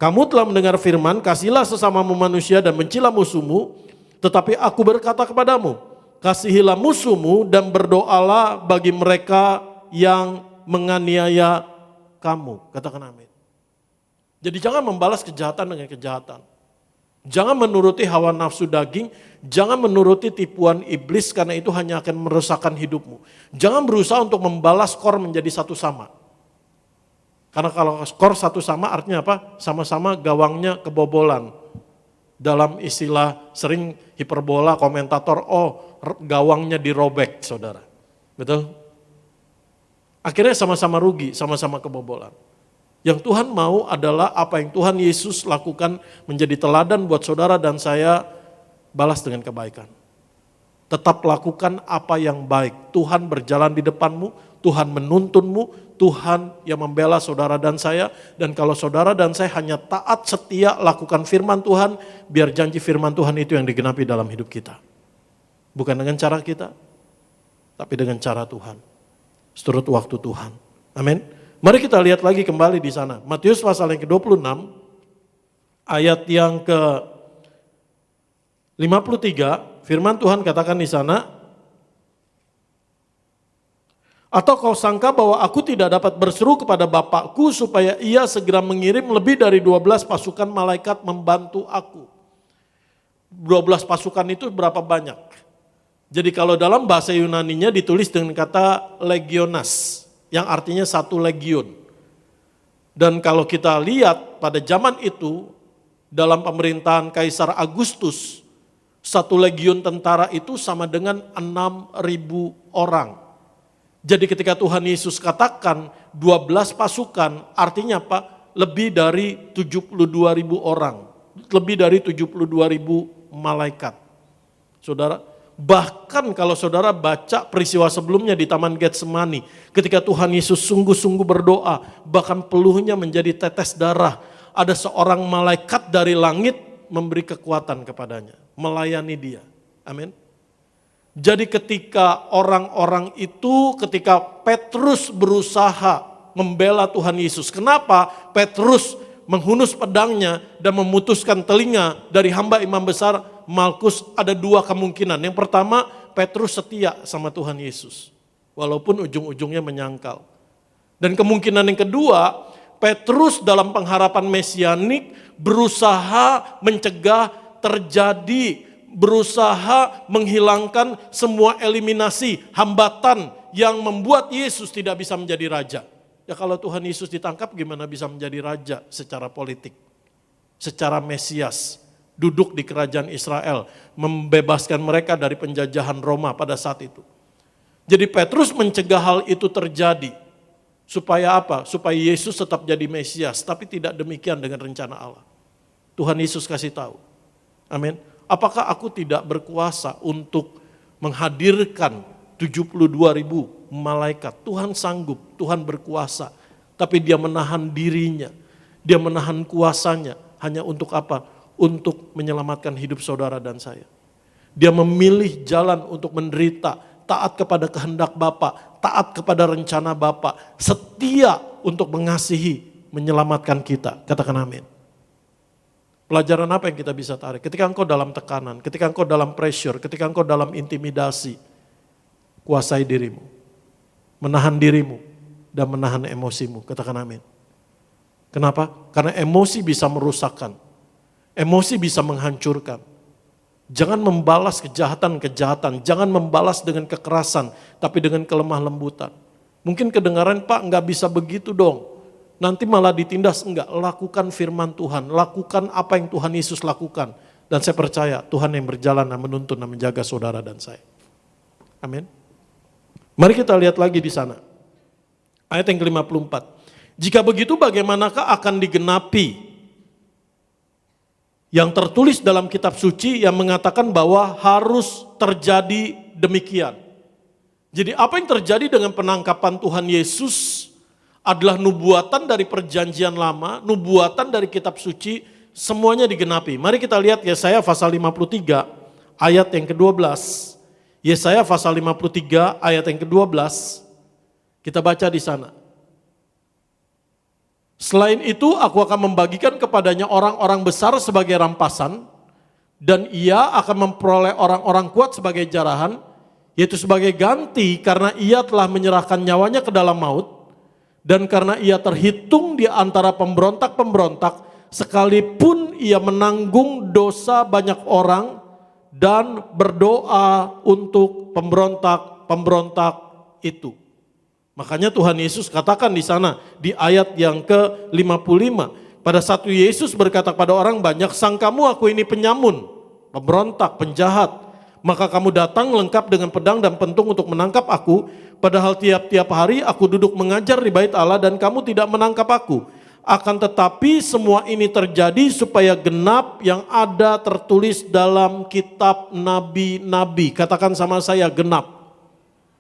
Kamu telah mendengar firman, kasihilah sesamamu manusia dan bencilah musuhmu. Tetapi aku berkata kepadamu, kasihilah musuhmu dan berdoalah bagi mereka yang menganiaya kamu. Katakan amin. Jadi jangan membalas kejahatan dengan kejahatan. Jangan menuruti hawa nafsu daging, jangan menuruti tipuan iblis karena itu hanya akan merusakkan hidupmu. Jangan berusaha untuk membalas skor menjadi satu sama. Karena kalau skor satu sama artinya apa? Sama-sama gawangnya kebobolan. Dalam istilah sering hiperbola komentator, gawangnya dirobek saudara. Betul? Akhirnya sama-sama rugi, sama-sama kebobolan. Yang Tuhan mau adalah apa yang Tuhan Yesus lakukan menjadi teladan buat saudara dan saya, balas dengan kebaikan. Tetap lakukan apa yang baik. Tuhan berjalan di depanmu, Tuhan menuntunmu, Tuhan yang membela saudara dan saya. Dan kalau saudara dan saya hanya taat setia lakukan firman Tuhan, biar janji firman Tuhan itu yang digenapi dalam hidup kita. Bukan dengan cara kita, tapi dengan cara Tuhan. Seturut waktu Tuhan. Amin. Mari kita lihat lagi kembali di sana. Matius pasal yang ke-26, ayat yang ke-53, firman Tuhan katakan di sana, atau kau sangka bahwa aku tidak dapat berseru kepada Bapakku supaya ia segera mengirim lebih dari 12 pasukan malaikat membantu aku. 12 pasukan itu berapa banyak? Jadi kalau dalam bahasa Yunaninya ditulis dengan kata legionas, yang artinya 1 legiun. Dan kalau kita lihat pada zaman itu, dalam pemerintahan Kaisar Agustus, satu legiun tentara itu sama dengan 6.000 orang. Jadi ketika Tuhan Yesus katakan 12 pasukan, artinya apa? Lebih dari 72.000 orang, lebih dari 72.000 malaikat. Saudara, bahkan kalau saudara baca peristiwa sebelumnya di Taman Getsemani, ketika Tuhan Yesus sungguh-sungguh berdoa, bahkan peluhnya menjadi tetes darah, ada seorang malaikat dari langit memberi kekuatan kepadanya, melayani dia. Amin. Jadi ketika orang-orang itu, ketika Petrus berusaha membela Tuhan Yesus, kenapa Petrus menghunus pedangnya dan memutuskan telinga dari hamba imam besar Malkus? Ada dua kemungkinan. Yang pertama, Petrus setia sama Tuhan Yesus, walaupun ujung-ujungnya menyangkal. Dan kemungkinan yang kedua, Petrus dalam pengharapan mesianik berusaha mencegah terjadi, berusaha menghilangkan semua eliminasi, hambatan yang membuat Yesus tidak bisa menjadi raja. Ya kalau Tuhan Yesus ditangkap gimana bisa menjadi raja secara politik, secara Mesias, duduk di kerajaan Israel, membebaskan mereka dari penjajahan Roma pada saat itu. Jadi Petrus mencegah hal itu terjadi. Supaya apa? Supaya Yesus tetap jadi Mesias, tapi tidak demikian dengan rencana Allah. Tuhan Yesus kasih tahu. Amin. Apakah aku tidak berkuasa untuk menghadirkan 72.000 malaikat? Tuhan sanggup, Tuhan berkuasa. Tapi dia menahan dirinya, dia menahan kuasanya. Hanya untuk apa? Untuk menyelamatkan hidup saudara dan saya. Dia memilih jalan untuk menderita, taat kepada kehendak Bapa, taat kepada rencana Bapa, setia untuk mengasihi, menyelamatkan kita. Katakan amin. Pelajaran apa yang kita bisa tarik? Ketika engkau dalam tekanan, ketika engkau dalam pressure, ketika engkau dalam intimidasi, kuasai dirimu, menahan dirimu, dan menahan emosimu. Katakan amin. Kenapa? Karena emosi bisa merusakkan, emosi bisa menghancurkan. Jangan membalas kejahatan-kejahatan, jangan membalas dengan kekerasan, tapi dengan kelemah lembutan. Mungkin kedengaran, Pak, enggak bisa begitu dong. Nanti malah ditindas, enggak. Lakukan firman Tuhan, lakukan apa yang Tuhan Yesus lakukan. Dan saya percaya Tuhan yang berjalan dan menuntun dan menjaga saudara dan saya. Amin. Mari kita lihat lagi di sana. Ayat yang ke-54. Jika begitu bagaimanakah akan digenapi yang tertulis dalam kitab suci yang mengatakan bahwa harus terjadi demikian. Jadi apa yang terjadi dengan penangkapan Tuhan Yesus adalah nubuatan dari perjanjian lama, nubuatan dari kitab suci, semuanya digenapi. Mari kita lihat Yesaya pasal 53 ayat yang ke-12. Yesaya pasal 53 ayat yang ke-12. Kita baca di sana. Selain itu aku akan membagikan kepadanya orang-orang besar sebagai rampasan, dan ia akan memperoleh orang-orang kuat sebagai jarahan, yaitu sebagai ganti karena ia telah menyerahkan nyawanya ke dalam maut, dan karena ia terhitung di antara pemberontak-pemberontak, sekalipun ia menanggung dosa banyak orang dan berdoa untuk pemberontak-pemberontak itu. Makanya Tuhan Yesus katakan di sana di ayat yang ke-55. Pada saat Yesus berkata kepada orang banyak, sangkamu aku ini penyamun, pemberontak, penjahat. Maka kamu datang lengkap dengan pedang dan pentung untuk menangkap aku. Padahal tiap-tiap hari aku duduk mengajar di bait Allah dan kamu tidak menangkap aku. Akan tetapi semua ini terjadi supaya genap yang ada tertulis dalam kitab nabi-nabi. Katakan sama saya genap.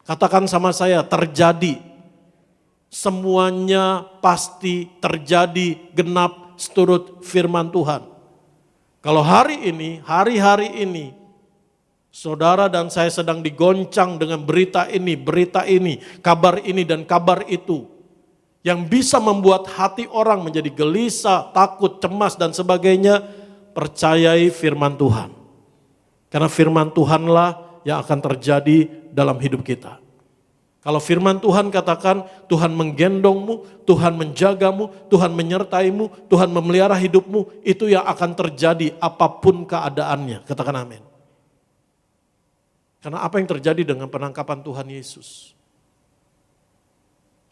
Katakan sama saya terjadi. Semuanya pasti terjadi genap seturut firman Tuhan. Kalau hari ini, hari-hari ini, saudara dan saya sedang digoncang dengan berita ini, kabar ini dan kabar itu. Yang bisa membuat hati orang menjadi gelisah, takut, cemas dan sebagainya, percayai firman Tuhan. Karena firman Tuhanlah yang akan terjadi dalam hidup kita. Kalau firman Tuhan katakan, Tuhan menggendongmu, Tuhan menjagamu, Tuhan menyertaimu, Tuhan memelihara hidupmu, itu yang akan terjadi apapun keadaannya. Katakan amin. Karena apa yang terjadi dengan penangkapan Tuhan Yesus?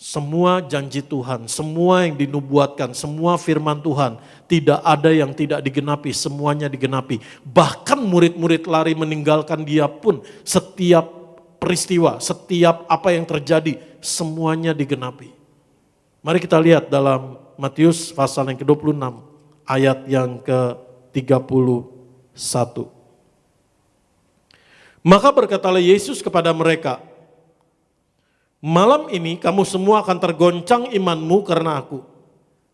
semua janji Tuhan, semua yang dinubuatkan, semua firman Tuhan, tidak ada yang tidak digenapi, semuanya digenapi. Bahkan murid-murid lari meninggalkan dia pun, setiap peristiwa, setiap apa yang terjadi, semuanya digenapi. Mari kita lihat dalam Matius pasal yang ke-26, ayat yang ke-31. Maka berkatalah Yesus kepada mereka, malam ini kamu semua akan tergoncang imanmu karena aku.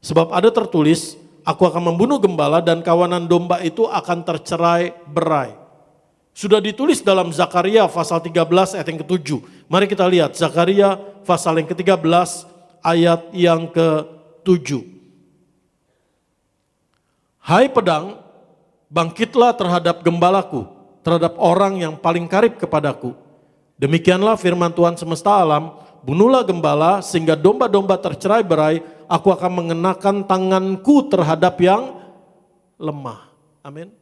Sebab ada tertulis, aku akan membunuh gembala dan kawanan domba itu akan tercerai berai. Sudah ditulis dalam Zakaria pasal 13 ayat yang ke-7. Mari kita lihat Zakaria pasal yang ke-13 ayat yang ke-7. Hai pedang, bangkitlah terhadap gembalaku, terhadap orang yang paling karib kepadaku. Demikianlah firman Tuhan semesta alam, bunuhlah gembala sehingga domba-domba tercerai berai, aku akan mengenakan tanganku terhadap yang lemah. Amin.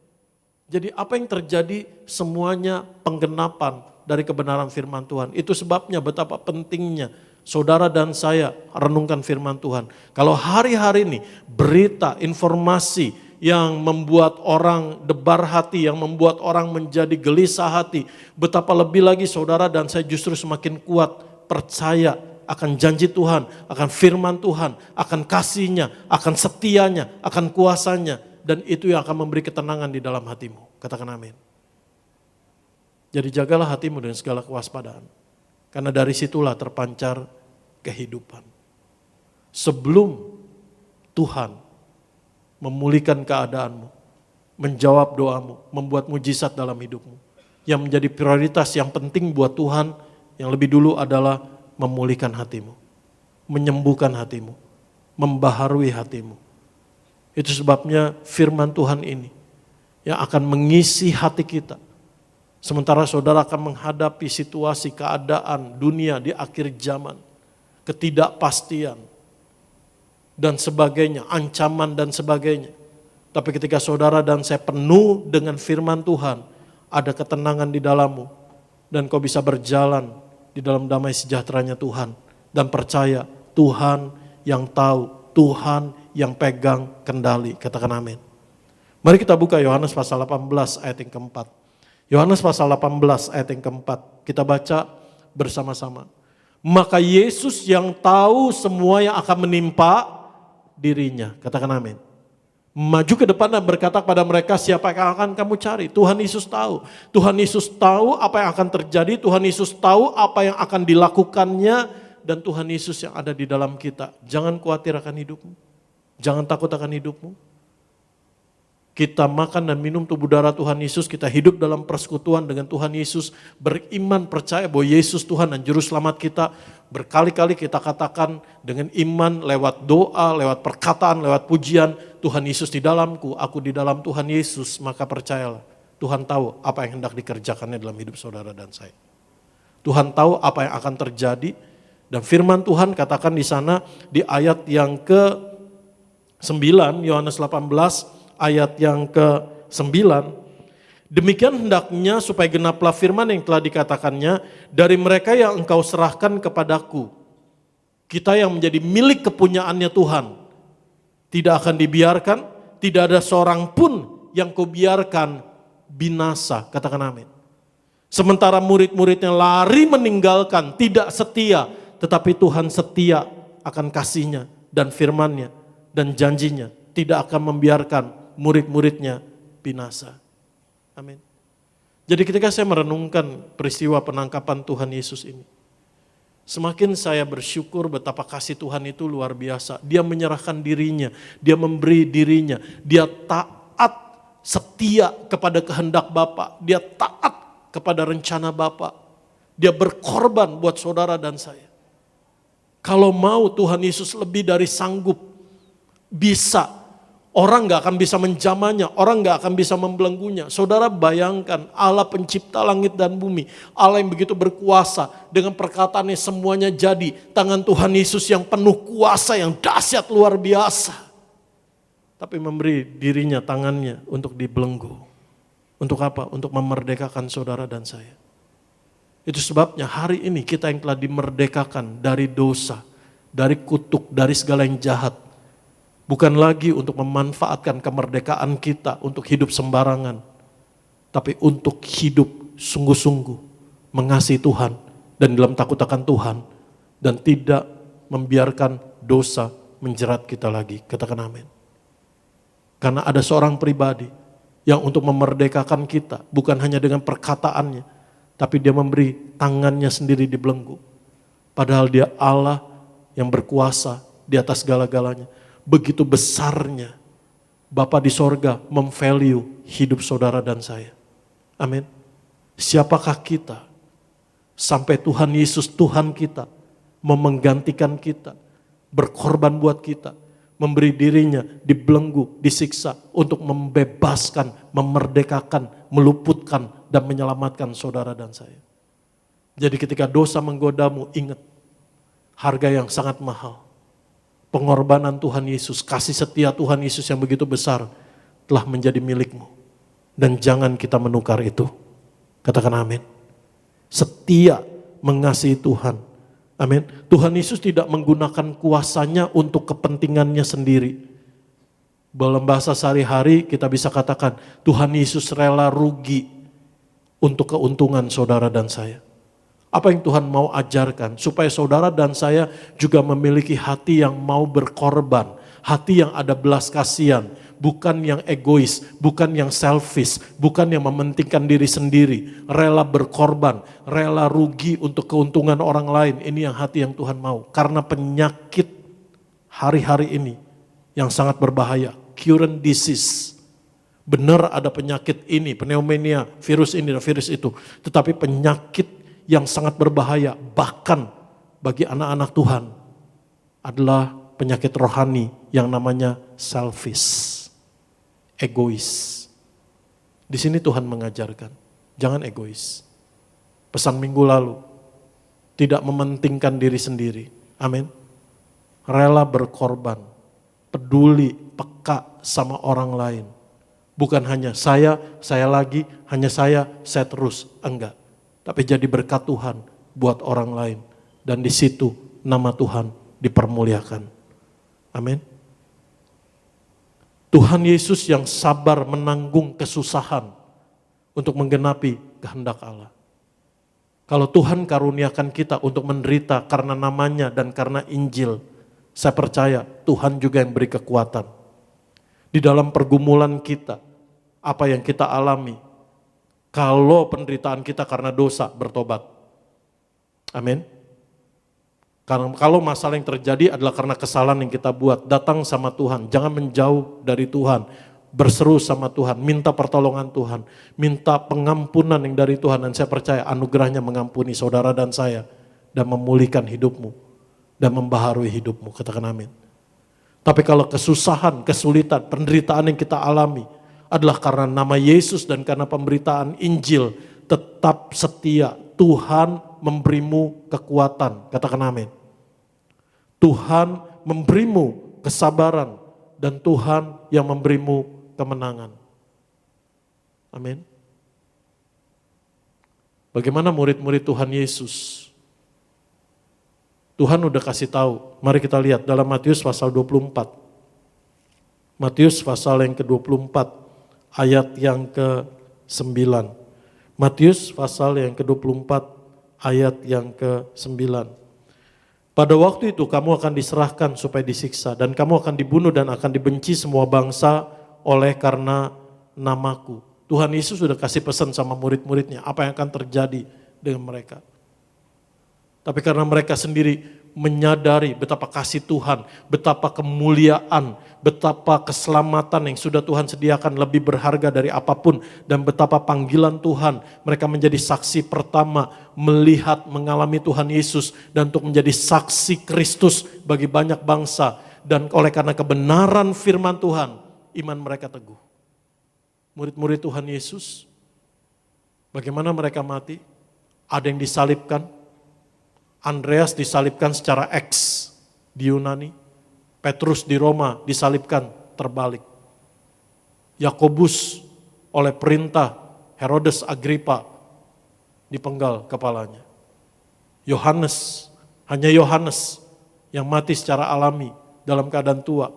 Jadi apa yang terjadi semuanya penggenapan dari kebenaran firman Tuhan. Itu sebabnya betapa pentingnya saudara dan saya renungkan firman Tuhan. Kalau hari-hari ini berita, informasi yang membuat orang debar hati, yang membuat orang menjadi gelisah hati. Betapa lebih lagi saudara dan saya justru semakin kuat percaya akan janji Tuhan, akan firman Tuhan, akan kasih-Nya, akan setianya, akan kuasanya. Dan itu yang akan memberi ketenangan di dalam hatimu. Katakan amin. Jadi jagalah hatimu dengan segala kewaspadaan. Karena dari situlah terpancar kehidupan. Sebelum Tuhan memulihkan keadaanmu, menjawab doamu, membuat mujizat dalam hidupmu. Yang menjadi prioritas yang penting buat Tuhan, yang lebih dulu adalah memulihkan hatimu, menyembuhkan hatimu, membaharui hatimu. Itu sebabnya firman Tuhan ini yang akan mengisi hati kita. Sementara saudara akan menghadapi situasi keadaan dunia di akhir zaman, ketidakpastian, dan sebagainya, ancaman dan sebagainya. Tapi ketika saudara dan saya penuh dengan firman Tuhan, ada ketenangan di dalammu, dan kau bisa berjalan di dalam damai sejahteranya Tuhan, dan percaya Tuhan yang tahu, Tuhan yang pegang kendali. Katakan amin. Mari kita buka Yohanes pasal 18 ayat yang keempat. Yohanes pasal 18 ayat yang keempat, kita baca bersama-sama. Maka Yesus yang tahu semua yang akan menimpa dirinya, katakan amin, maju ke depan dan berkata kepada mereka, siapa yang akan kamu cari? Tuhan Yesus tahu. Tuhan Yesus tahu apa yang akan terjadi, Tuhan Yesus tahu apa yang akan dilakukannya, dan Tuhan Yesus yang ada di dalam kita. Jangan khawatir akan hidupmu, jangan takut akan hidupmu. Kita makan dan minum tubuh darah Tuhan Yesus, kita hidup dalam persekutuan dengan Tuhan Yesus, beriman percaya bahwa Yesus Tuhan dan Juru Selamat kita. Berkali-kali kita katakan dengan iman lewat doa, lewat perkataan, lewat pujian, Tuhan Yesus di dalamku, aku di dalam Tuhan Yesus, maka percayalah Tuhan tahu apa yang hendak dikerjakannya dalam hidup saudara dan saya. Tuhan tahu apa yang akan terjadi, dan firman Tuhan katakan di sana di ayat yang ke-9, Yohanes 18 ayat yang ke-9, demikian hendaknya supaya genaplah firman yang telah dikatakannya, dari mereka yang engkau serahkan kepadaku, kita yang menjadi milik kepunyaannya Tuhan, tidak akan dibiarkan, tidak ada seorang pun yang kau biarkan binasa. Katakan amin. Sementara murid-muridnya lari meninggalkan, tidak setia, tetapi Tuhan setia akan kasih-Nya dan firman-Nya dan janjinya, tidak akan membiarkan murid-muridnya binasa. Amin. Jadi ketika saya merenungkan peristiwa penangkapan Tuhan Yesus ini, semakin saya bersyukur betapa kasih Tuhan itu luar biasa. Dia menyerahkan dirinya, dia memberi dirinya, dia taat setia kepada kehendak Bapa, dia taat kepada rencana Bapa. Dia berkorban buat saudara dan saya. Kalau mau Tuhan Yesus lebih dari sanggup, bisa. Orang gak akan bisa menjamahnya, orang gak akan bisa membelenggunya. Saudara bayangkan Allah pencipta langit dan bumi, Allah yang begitu berkuasa, dengan perkataannya semuanya jadi. Tangan Tuhan Yesus yang penuh kuasa, yang dahsyat luar biasa. Tapi memberi dirinya, tangannya untuk dibelenggu. Untuk apa? Untuk memerdekakan saudara dan saya. Itu sebabnya hari ini kita yang telah dimerdekakan dari dosa, dari kutuk, dari segala yang jahat. Bukan lagi untuk memanfaatkan kemerdekaan kita untuk hidup sembarangan, tapi untuk hidup sungguh-sungguh, mengasihi Tuhan dan dalam takut akan Tuhan, dan tidak membiarkan dosa menjerat kita lagi. Katakan amin. Karena ada seorang pribadi yang untuk memerdekakan kita, bukan hanya dengan perkataannya, tapi dia memberi tangannya sendiri dibelenggu. Padahal dia Allah yang berkuasa di atas segala-galanya. Begitu besarnya Bapa di sorga memvalue hidup saudara dan saya. Amin. Siapakah kita sampai Tuhan Yesus, Tuhan kita, mau menggantikan kita, berkorban buat kita, memberi dirinya dibelenggu, disiksa untuk membebaskan, memerdekakan, meluputkan, dan menyelamatkan saudara dan saya. Jadi ketika dosa menggodamu, ingat harga yang sangat mahal. Pengorbanan Tuhan Yesus, kasih setia Tuhan Yesus yang begitu besar telah menjadi milikmu. Dan jangan kita menukar itu. Katakan amin. Setia mengasihi Tuhan. Amin. Tuhan Yesus tidak menggunakan kuasanya untuk kepentingannya sendiri. Dalam bahasa sehari-hari kita bisa katakan Tuhan Yesus rela rugi untuk keuntungan saudara dan saya. Apa yang Tuhan mau ajarkan? Supaya saudara dan saya juga memiliki hati yang mau berkorban. Hati yang ada belas kasihan. Bukan yang egois, bukan yang selfish, bukan yang mementingkan diri sendiri. Rela berkorban, rela rugi untuk keuntungan orang lain. Ini yang hati yang Tuhan mau. Karena penyakit hari-hari ini yang sangat berbahaya. Current disease. Benar ada penyakit ini, pneumonia, virus ini dan virus itu. Tetapi penyakit yang sangat berbahaya bahkan bagi anak-anak Tuhan adalah penyakit rohani yang namanya selfish, egois. Di sini Tuhan mengajarkan, jangan egois. Pesan minggu lalu, tidak mementingkan diri sendiri. Amin. Rela berkorban, peduli, peka sama orang lain. Bukan hanya saya lagi, hanya saya terus. Enggak. Tapi jadi berkat Tuhan buat orang lain. Dan di situ nama Tuhan dipermuliakan. Amin. Tuhan Yesus yang sabar menanggung kesusahan untuk menggenapi kehendak Allah. Kalau Tuhan karuniakan kita untuk menderita karena namanya dan karena Injil, saya percaya Tuhan juga yang beri kekuatan. Di dalam pergumulan kita, apa yang kita alami, kalau penderitaan kita karena dosa, bertobat. Amin. Karena kalau masalah yang terjadi adalah karena kesalahan yang kita buat, datang sama Tuhan, jangan menjauh dari Tuhan, berseru sama Tuhan, minta pertolongan Tuhan, minta pengampunan yang dari Tuhan, dan saya percaya anugerahnya mengampuni saudara dan saya, dan memulihkan hidupmu, dan membaharui hidupmu, katakan amin. Tapi kalau kesusahan, kesulitan, penderitaan yang kita alami, adalah karena nama Yesus dan karena pemberitaan Injil, tetap setia. Tuhan memberimu kekuatan, katakan amin. Tuhan memberimu kesabaran dan Tuhan yang memberimu kemenangan. Amin. Bagaimana murid-murid Tuhan Yesus? Tuhan udah kasih tahu. Mari kita lihat dalam Matius pasal 24. Matius pasal yang ke-24. Ayat yang ke-9. Matius pasal yang ke-24 ayat yang ke-9. Pada waktu itu kamu akan diserahkan supaya disiksa dan kamu akan dibunuh dan akan dibenci semua bangsa oleh karena namaku. Tuhan Yesus sudah kasih pesan sama murid-muridnya apa yang akan terjadi dengan mereka. Tapi karena mereka sendiri menyadari betapa kasih Tuhan, betapa kemuliaan, betapa keselamatan yang sudah Tuhan sediakan lebih berharga dari apapun, dan betapa panggilan Tuhan, mereka menjadi saksi pertama melihat, mengalami Tuhan Yesus, dan untuk menjadi saksi Kristus bagi banyak bangsa, dan oleh karena kebenaran firman Tuhan, iman mereka teguh. Murid-murid Tuhan Yesus, bagaimana mereka mati? Ada yang disalibkan, Andreas disalibkan secara X di Yunani, Petrus di Roma disalibkan terbalik. Yakobus oleh perintah Herodes Agripa dipenggal kepalanya. Yohanes, hanya Yohanes yang mati secara alami dalam keadaan tua.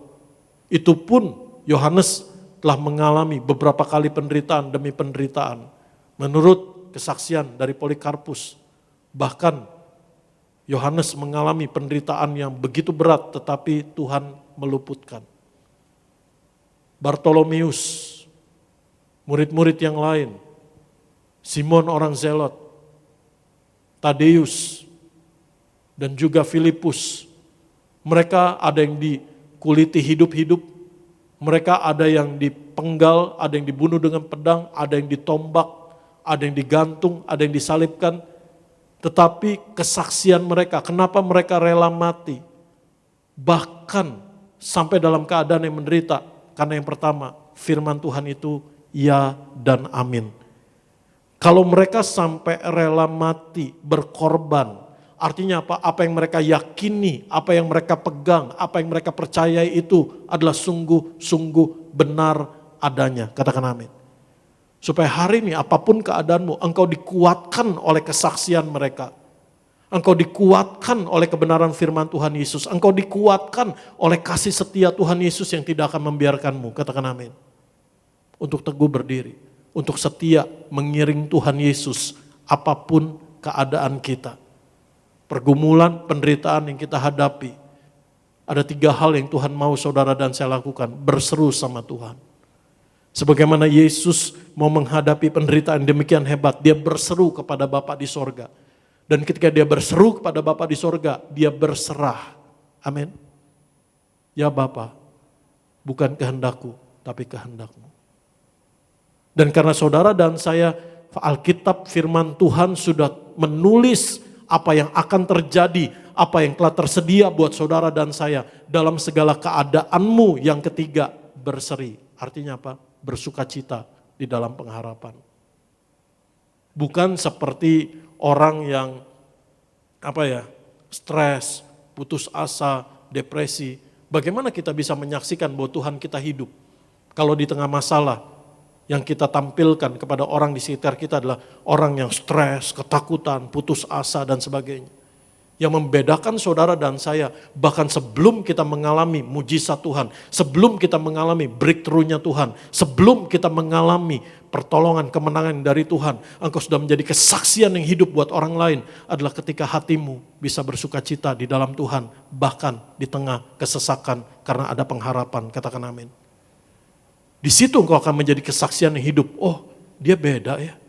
Itu pun Yohanes telah mengalami beberapa kali penderitaan demi penderitaan. Menurut kesaksian dari Polikarpus, bahkan Yohanes mengalami penderitaan yang begitu berat tetapi Tuhan meluputkan. Bartolomeus, murid-murid yang lain, Simon orang Zelot, Tadeus, dan juga Filipus. Mereka ada yang dikuliti hidup-hidup, mereka ada yang dipenggal, ada yang dibunuh dengan pedang, ada yang ditombak, ada yang digantung, ada yang disalibkan. Tetapi kesaksian mereka, kenapa mereka rela mati? Bahkan sampai dalam keadaan yang menderita. Karena yang pertama, firman Tuhan itu ya dan amin. Kalau mereka sampai rela mati, berkorban, artinya apa? Apa yang mereka yakini, apa yang mereka pegang, apa yang mereka percayai itu adalah sungguh-sungguh benar adanya. Katakan amin. Supaya hari ini apapun keadaanmu, engkau dikuatkan oleh kesaksian mereka. Engkau dikuatkan oleh kebenaran firman Tuhan Yesus. Engkau dikuatkan oleh kasih setia Tuhan Yesus yang tidak akan membiarkanmu. Katakan amin. Untuk teguh berdiri. Untuk setia mengiring Tuhan Yesus apapun keadaan kita. Pergumulan, penderitaan yang kita hadapi. Ada 3 hal yang Tuhan mau saudara dan saya lakukan. Berseru sama Tuhan. Sebagaimana Yesus mau menghadapi penderitaan demikian hebat. Dia berseru kepada Bapa di sorga. Dan ketika dia berseru kepada Bapa di sorga, dia berserah. Amin. Ya Bapa, bukan kehendakku, tapi kehendakmu. Dan karena saudara dan saya, Alkitab firman Tuhan sudah menulis apa yang akan terjadi, apa yang telah tersedia buat saudara dan saya dalam segala keadaanmu. Yang ketiga, berseri. Artinya apa? Bersukacita di dalam pengharapan. Bukan seperti orang yang stres, putus asa, depresi. Bagaimana kita bisa menyaksikan bahwa Tuhan kita hidup? Kalau di tengah masalah yang kita tampilkan kepada orang di sekitar kita adalah orang yang stres, ketakutan, putus asa dan sebagainya. Yang membedakan saudara dan saya, bahkan sebelum kita mengalami mujizat Tuhan, sebelum kita mengalami breakthrough-nya Tuhan, sebelum kita mengalami pertolongan, kemenangan dari Tuhan, engkau sudah menjadi kesaksian yang hidup buat orang lain, adalah ketika hatimu bisa bersukacita di dalam Tuhan, bahkan di tengah kesesakan karena ada pengharapan. Katakan amin. Di situ engkau akan menjadi kesaksian yang hidup. Oh, dia beda ya.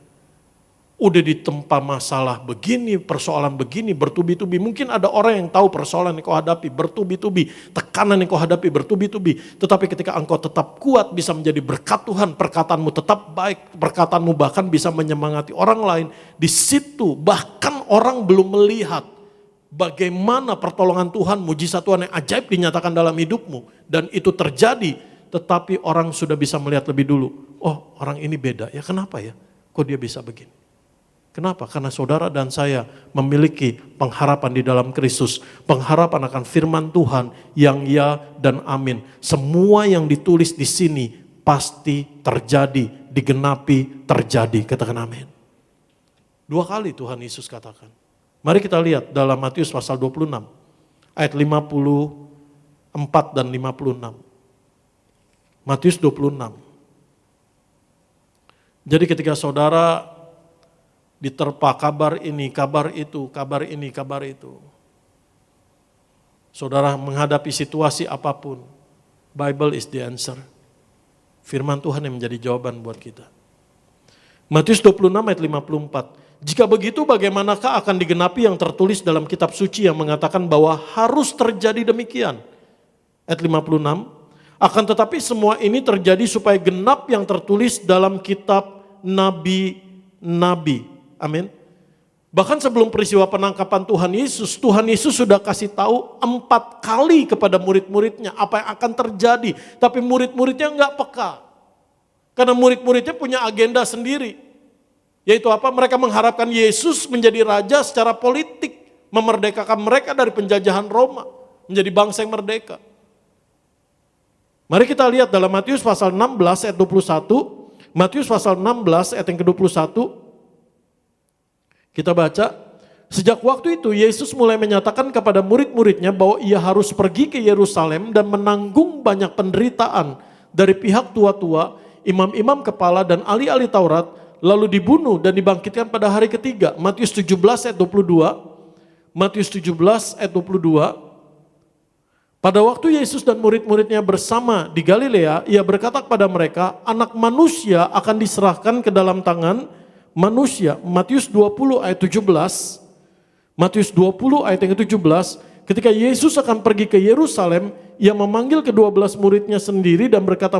Udah ditempa masalah begini, persoalan begini, bertubi-tubi. Mungkin ada orang yang tahu persoalan yang kau hadapi, bertubi-tubi. Tekanan yang kau hadapi, bertubi-tubi. Tetapi ketika engkau tetap kuat, bisa menjadi berkat Tuhan. Perkataanmu tetap baik, perkataanmu bahkan bisa menyemangati orang lain. Di situ bahkan orang belum melihat bagaimana pertolongan Tuhan, mujizat Tuhan yang ajaib dinyatakan dalam hidupmu. Dan itu terjadi, tetapi orang sudah bisa melihat lebih dulu. Oh, orang ini beda ya, kenapa ya? Kok dia bisa begini? Kenapa? Karena saudara dan saya memiliki pengharapan di dalam Kristus. Pengharapan akan firman Tuhan yang ya dan amin. Semua yang ditulis di sini pasti terjadi, digenapi, terjadi. Katakan amin. 2 kali Tuhan Yesus katakan. Mari kita lihat dalam Matius pasal 26. Ayat 54 dan 56. Matius 26. Jadi ketika saudara diterpa kabar ini, kabar itu, kabar ini, kabar itu. Saudara menghadapi situasi apapun, Bible is the answer. Firman Tuhan yang menjadi jawaban buat kita. Matius 26 ayat 54. Jika begitu bagaimanakah akan digenapi yang tertulis dalam kitab suci yang mengatakan bahwa harus terjadi demikian. Ayat 56. Akan tetapi semua ini terjadi supaya genap yang tertulis dalam kitab nabi-nabi. Amin. Bahkan sebelum peristiwa penangkapan Tuhan Yesus sudah kasih tahu 4 kali kepada murid-muridnya apa yang akan terjadi. Tapi murid-muridnya enggak peka. Karena murid-muridnya punya agenda sendiri. Yaitu apa? Mereka mengharapkan Yesus menjadi raja secara politik. Memerdekakan mereka dari penjajahan Roma. Menjadi bangsa yang merdeka. Mari kita lihat dalam Matius pasal 16 ayat 21. Matius pasal 16 ayat yang ke-21. Kita baca, Sejak waktu itu Yesus mulai menyatakan kepada murid-muridnya bahwa ia harus pergi ke Yerusalem dan menanggung banyak penderitaan dari pihak tua-tua, imam-imam kepala dan ahli-ahli Taurat, lalu dibunuh dan dibangkitkan pada hari ketiga. Matius 17 ayat 22. Matius 17 ayat 22. Pada waktu Yesus dan murid-muridnya bersama di Galilea, ia berkata kepada mereka, Anak manusia akan diserahkan ke dalam tangan manusia. Matius 20 ayat 17. Matius 20 ayat yang ke-17, ketika Yesus akan pergi ke Yerusalem, ia memanggil ke-12 muridnya sendiri dan berkata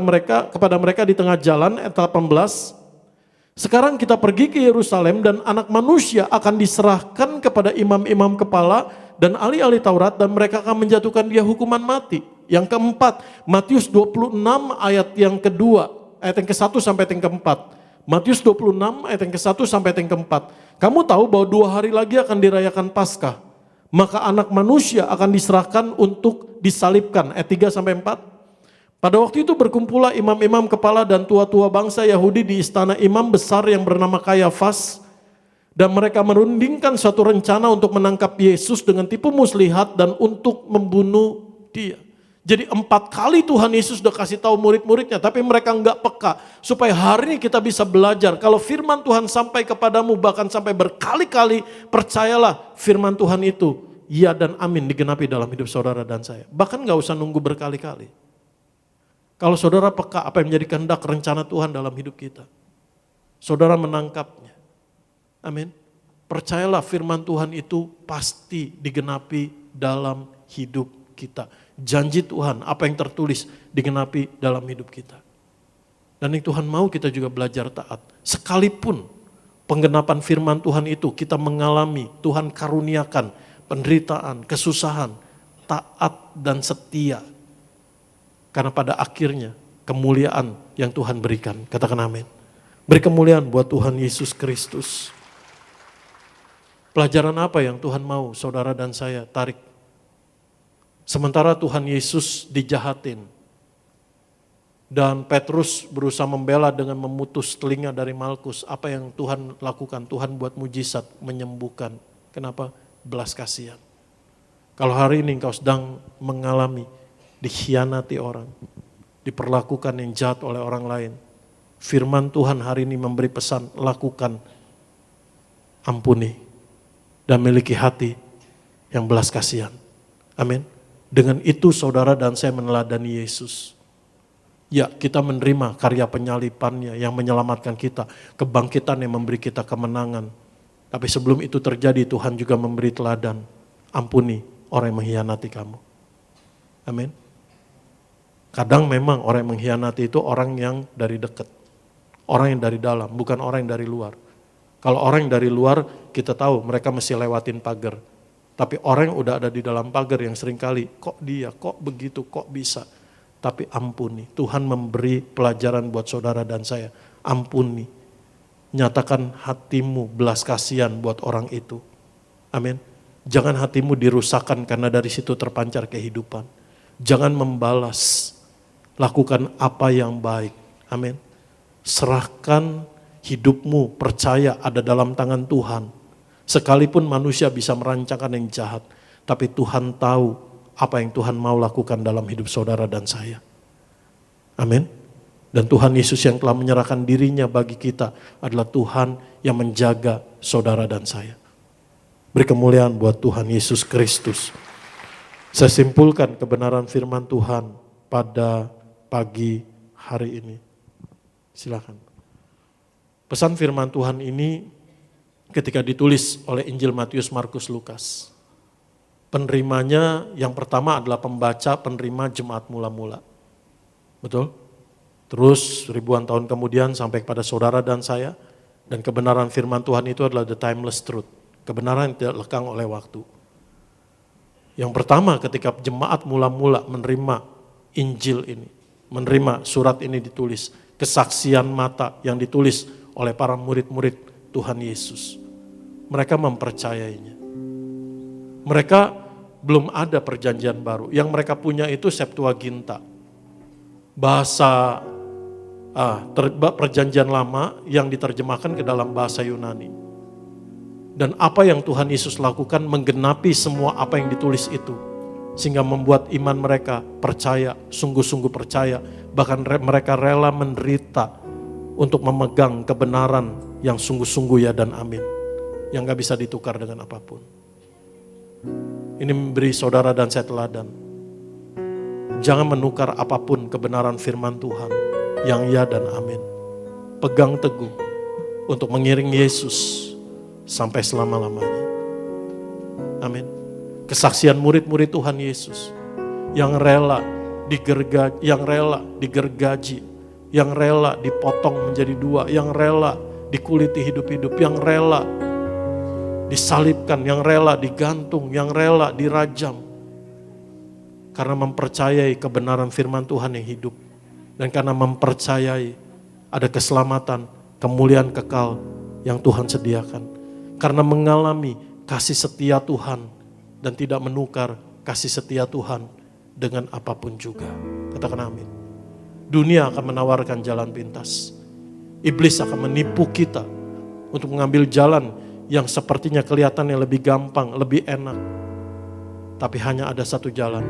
kepada mereka di tengah jalan, ayat 18, sekarang kita pergi ke Yerusalem dan anak manusia akan diserahkan kepada imam-imam kepala dan ahli-ahli Taurat dan mereka akan menjatuhkan dia hukuman mati. Yang keempat, Matius 26 ayat yang kedua, ayat yang ke-1 sampai yang ke-4. Matius 26 ayat yang ke-1 sampai yang ke-4. Kamu tahu bahwa 2 hari lagi akan dirayakan Paskah. Maka anak manusia akan diserahkan untuk disalibkan. Ayat 3 sampai 4. Pada waktu itu berkumpullah imam-imam kepala dan tua-tua bangsa Yahudi di istana imam besar yang bernama Kayafas. Dan mereka merundingkan suatu rencana untuk menangkap Yesus dengan tipu muslihat dan untuk membunuh dia. Jadi 4 kali Tuhan Yesus sudah kasih tahu murid-muridnya, tapi mereka enggak peka. Supaya hari ini kita bisa belajar, kalau firman Tuhan sampai kepadamu, bahkan sampai berkali-kali, percayalah firman Tuhan itu, ya dan amin digenapi dalam hidup saudara dan saya. Bahkan enggak usah nunggu berkali-kali. Kalau saudara peka apa yang menjadi kehendak rencana Tuhan dalam hidup kita, saudara menangkapnya. Amin. Percayalah firman Tuhan itu pasti digenapi dalam hidup kita. Janji Tuhan, apa yang tertulis digenapi dalam hidup kita. Dan yang Tuhan mau kita juga belajar taat. Sekalipun penggenapan firman Tuhan itu kita mengalami, Tuhan karuniakan penderitaan, kesusahan, taat dan setia. Karena pada akhirnya kemuliaan yang Tuhan berikan. Katakan amin. Beri kemuliaan buat Tuhan Yesus Kristus. Pelajaran apa yang Tuhan mau saudara dan saya tarik? Sementara Tuhan Yesus dijahatin dan Petrus berusaha membela dengan memutus telinga dari Malkus. Apa yang Tuhan lakukan? Tuhan buat mujizat, menyembuhkan. Kenapa? Belas kasihan. Kalau hari ini engkau sedang mengalami dikhianati orang, diperlakukan yang jahat oleh orang lain, firman Tuhan hari ini memberi pesan, lakukan, ampuni, dan miliki hati yang belas kasihan. Amin. Dengan itu saudara dan saya meneladani Yesus. Ya, kita menerima karya penyalipannya yang menyelamatkan kita, kebangkitan yang memberi kita kemenangan. Tapi sebelum itu terjadi, Tuhan juga memberi teladan. Ampuni orang yang mengkhianati kamu. Amin. Kadang memang orang yang mengkhianati itu orang yang dari dekat. Orang yang dari dalam, bukan orang yang dari luar. Kalau orang yang dari luar, kita tahu mereka mesti lewatin pagar. Tapi orang yang udah ada di dalam pagar yang seringkali, kok dia, kok begitu, kok bisa. Tapi ampuni, Tuhan memberi pelajaran buat saudara dan saya. Ampuni, nyatakan hatimu belas kasihan buat orang itu. Amin. Jangan hatimu dirusakkan karena dari situ terpancar kehidupan. Jangan membalas, lakukan apa yang baik. Amin. Serahkan hidupmu, percaya ada dalam tangan Tuhan. Sekalipun manusia bisa merancangkan yang jahat, tapi Tuhan tahu apa yang Tuhan mau lakukan dalam hidup saudara dan saya. Amin. Dan Tuhan Yesus yang telah menyerahkan dirinya bagi kita adalah Tuhan yang menjaga saudara dan saya. Beri kemuliaan buat Tuhan Yesus Kristus. Saya simpulkan kebenaran firman Tuhan pada pagi hari ini. Silakan. Pesan firman Tuhan ini ketika ditulis oleh Injil Matius, Markus, Lukas. Penerimanya yang pertama adalah pembaca, penerima jemaat mula-mula. Betul? Terus ribuan tahun kemudian sampai kepada saudara dan saya. Dan kebenaran firman Tuhan itu adalah the timeless truth. Kebenaran yang tidak lekang oleh waktu. Yang pertama ketika jemaat mula-mula menerima Injil ini. Menerima surat ini ditulis. Kesaksian mata yang ditulis oleh para murid-murid Tuhan Yesus. Mereka mempercayainya. Mereka belum ada perjanjian baru. Yang mereka punya itu Septuaginta. Bahasa perjanjian lama yang diterjemahkan ke dalam bahasa Yunani. Dan apa yang Tuhan Yesus lakukan menggenapi semua apa yang ditulis itu. Sehingga membuat iman mereka percaya, sungguh-sungguh percaya. Bahkan mereka rela menderita untuk memegang kebenaran yang sungguh-sungguh ya dan amin. Yang gak bisa ditukar dengan apapun. Ini memberi saudara dan saya teladan. Jangan menukar apapun kebenaran firman Tuhan yang ya dan amin. Pegang teguh untuk mengiring Yesus sampai selama-lamanya. Amin. Kesaksian murid-murid Tuhan Yesus yang rela digergaji, yang rela dipotong menjadi dua, yang rela dikuliti hidup-hidup, yang rela disalibkan, yang rela digantung, yang rela dirajam. Karena mempercayai kebenaran firman Tuhan yang hidup. Dan karena mempercayai ada keselamatan, kemuliaan kekal yang Tuhan sediakan. Karena mengalami kasih setia Tuhan dan tidak menukar kasih setia Tuhan dengan apapun juga. Katakan amin. Dunia akan menawarkan jalan pintas. Iblis akan menipu kita untuk mengambil jalan yang sepertinya kelihatannya lebih gampang, lebih enak. Tapi hanya ada satu jalan,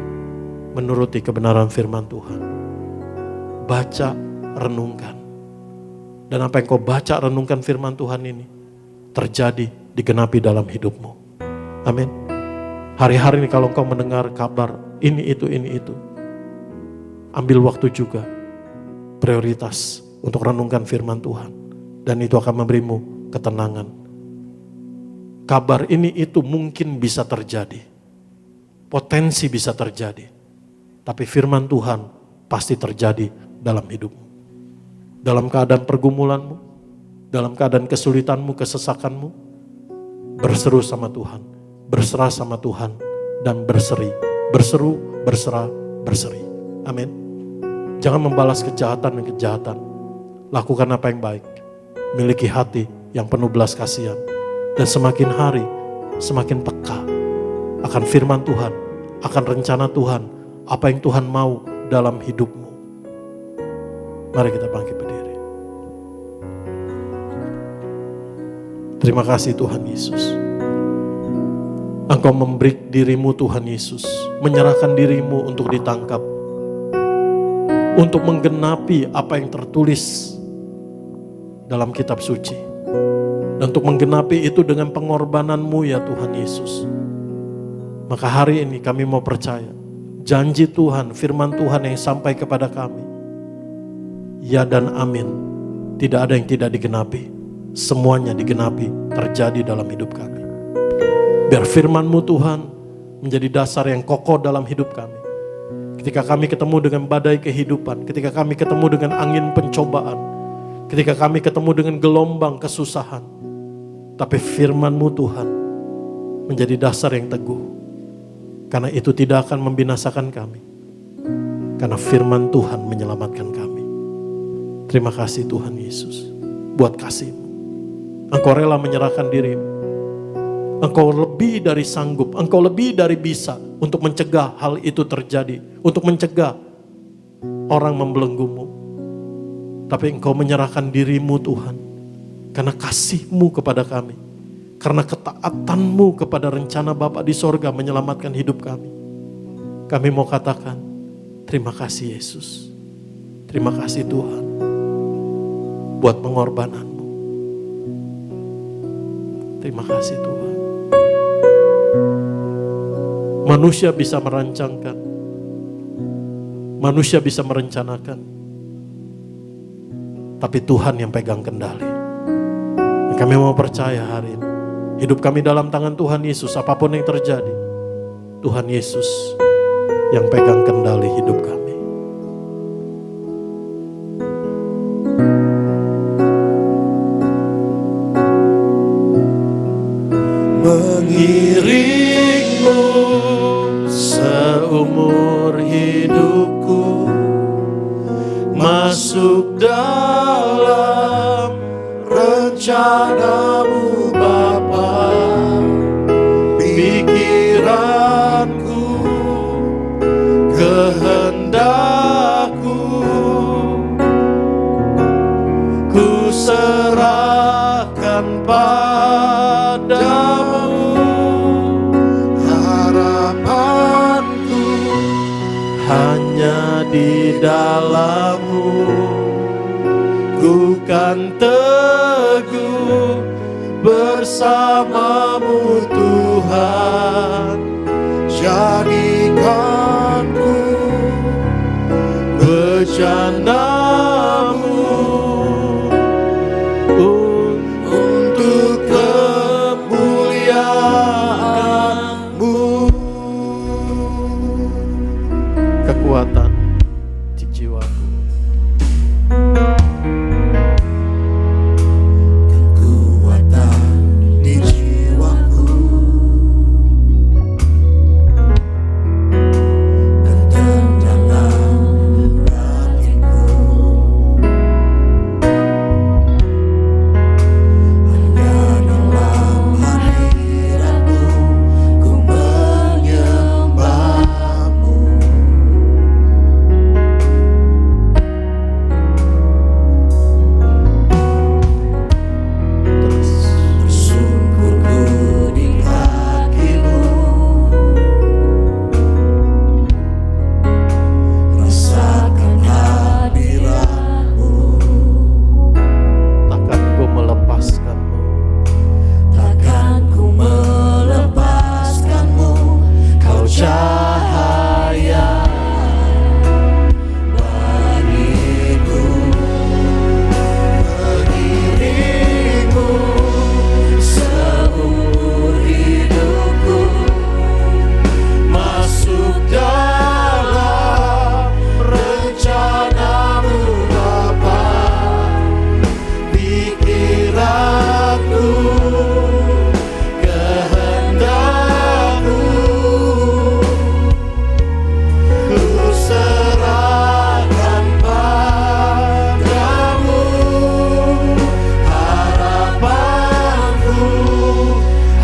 menuruti kebenaran firman Tuhan. Baca, renungkan. Dan apa yang kau baca, renungkan firman Tuhan ini, terjadi, digenapi dalam hidupmu. Amin. Hari-hari ini kalau kau mendengar kabar, ini itu, ambil waktu juga, prioritas untuk renungkan firman Tuhan. Dan itu akan memberimu ketenangan. Kabar ini itu mungkin bisa terjadi. Potensi bisa terjadi. Tapi firman Tuhan pasti terjadi dalam hidupmu. Dalam keadaan pergumulanmu, dalam keadaan kesulitanmu, kesesakanmu, berseru sama Tuhan, berserah sama Tuhan, dan berseri. Berseru, berserah, berseri. Amin. Jangan membalas kejahatan dan kejahatan. Lakukan apa yang baik. Miliki hati yang penuh belas kasihan. Dan semakin hari, semakin peka akan firman Tuhan, akan rencana Tuhan, apa yang Tuhan mau dalam hidupmu. Mari kita bangkit berdiri. Terima kasih Tuhan Yesus. Engkau memberi dirimu Tuhan Yesus, menyerahkan dirimu untuk ditangkap, untuk menggenapi apa yang tertulis dalam kitab suci. Dan untuk menggenapi itu dengan pengorbananmu ya Tuhan Yesus. Maka hari ini kami mau percaya, janji Tuhan, firman Tuhan yang sampai kepada kami, ya dan amin. Tidak ada yang tidak digenapi. Semuanya digenapi, terjadi dalam hidup kami. Biar firman-Mu Tuhan menjadi dasar yang kokoh dalam hidup kami. Ketika kami ketemu dengan badai kehidupan, ketika kami ketemu dengan angin pencobaan, ketika kami ketemu dengan gelombang kesusahan, tapi firman-Mu Tuhan menjadi dasar yang teguh. Karena itu tidak akan membinasakan kami. Karena firman Tuhan menyelamatkan kami. Terima kasih Tuhan Yesus buat kasih-Mu. Engkau rela menyerahkan dirimu. Engkau lebih dari sanggup, engkau lebih dari bisa untuk mencegah hal itu terjadi. Untuk mencegah orang membelenggumu. Tapi engkau menyerahkan dirimu Tuhan. Karena kasih-Mu kepada kami. Karena ketaatan-Mu kepada rencana Bapa di sorga menyelamatkan hidup kami. Kami mau katakan, terima kasih Yesus. Terima kasih Tuhan. Buat pengorbanan-Mu. Terima kasih Tuhan. Manusia bisa merancangkan. Manusia bisa merencanakan. Tapi Tuhan yang pegang kendali. Kami mau percaya hari ini. Hidup kami dalam tangan Tuhan Yesus. Apapun yang terjadi. Tuhan Yesus yang pegang kendali hidup kami. Mengiringmu seumur hidupku, masuk dalam rencana-Mu Bapa. Pikiranku, kehendakku, ku serahkan pada dalam-Mu. Ku kan teguh bersama-Mu Tuhan. Jadikanku Bercanda-Mu untuk kemuliaan-Mu. kekuatan di jiwaku. Kekuatan di jiwaku, ketenangan batinku, hanya dalam hadirat-Mu ku menyembah-Mu. Tersungkurku di kaki-Mu, rasakan hadirat-Mu. Takkan ku melepaskan-Mu. Takkan ku melepaskan-Mu, Kau cahaya bagiku. Mengiring-Mu seumur hidupku, masuk dalam rencana-Mu Bapa. Pikiranku, kehendak-Mu, ku serahkan padamu. Harapanku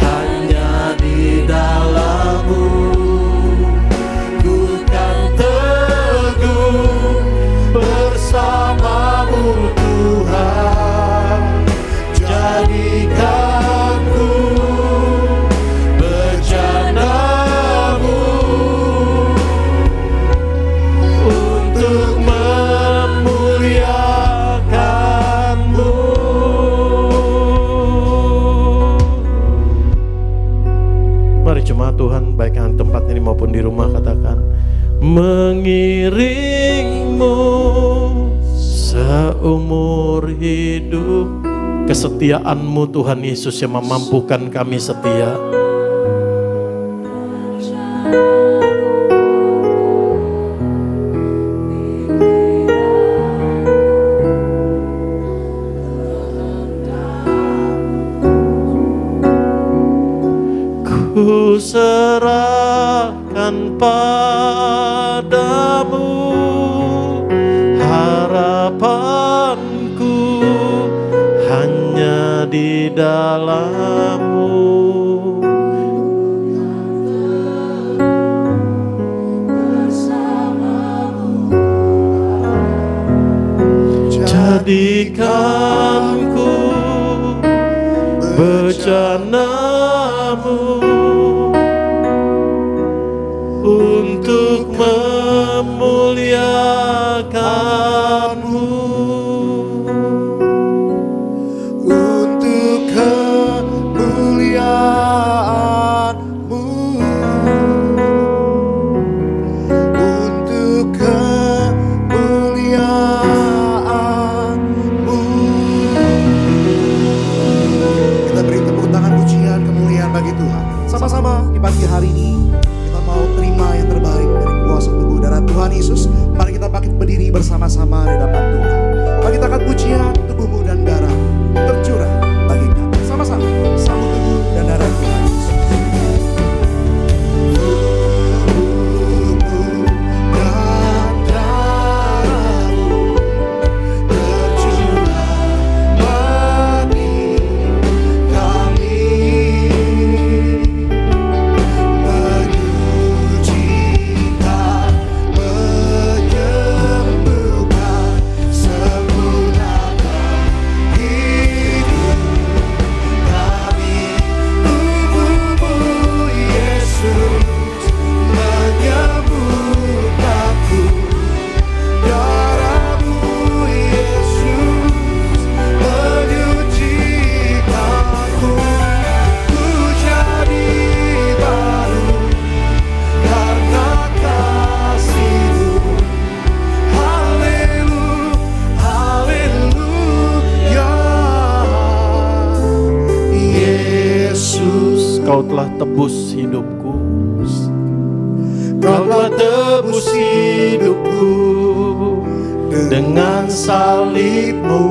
hanya di dalam-Mu. Ku kan teguh bersama-Mu Tuhan. Jadikanku bercanda-Mu untuk memuliakan-Mu. Mari jemaat Tuhan, baik yang tempat ini maupun di rumah, katakan, mengiring-Mu seumur hidup. Kesetiaan-Mu Tuhan Yesus yang memampukan kami setia. Ku serahkan padamu harapanku hanya di dalam-Mu. Jadikanku bercanda-Mu untuk memuliakan-Mu. Untuk kemuliaan-Mu, untuk kemuliaan-Mu. Kita beri tepuk tangan pujian Kau telah tebus hidupku. Kau telah tebus hidupku dengan salib-Mu.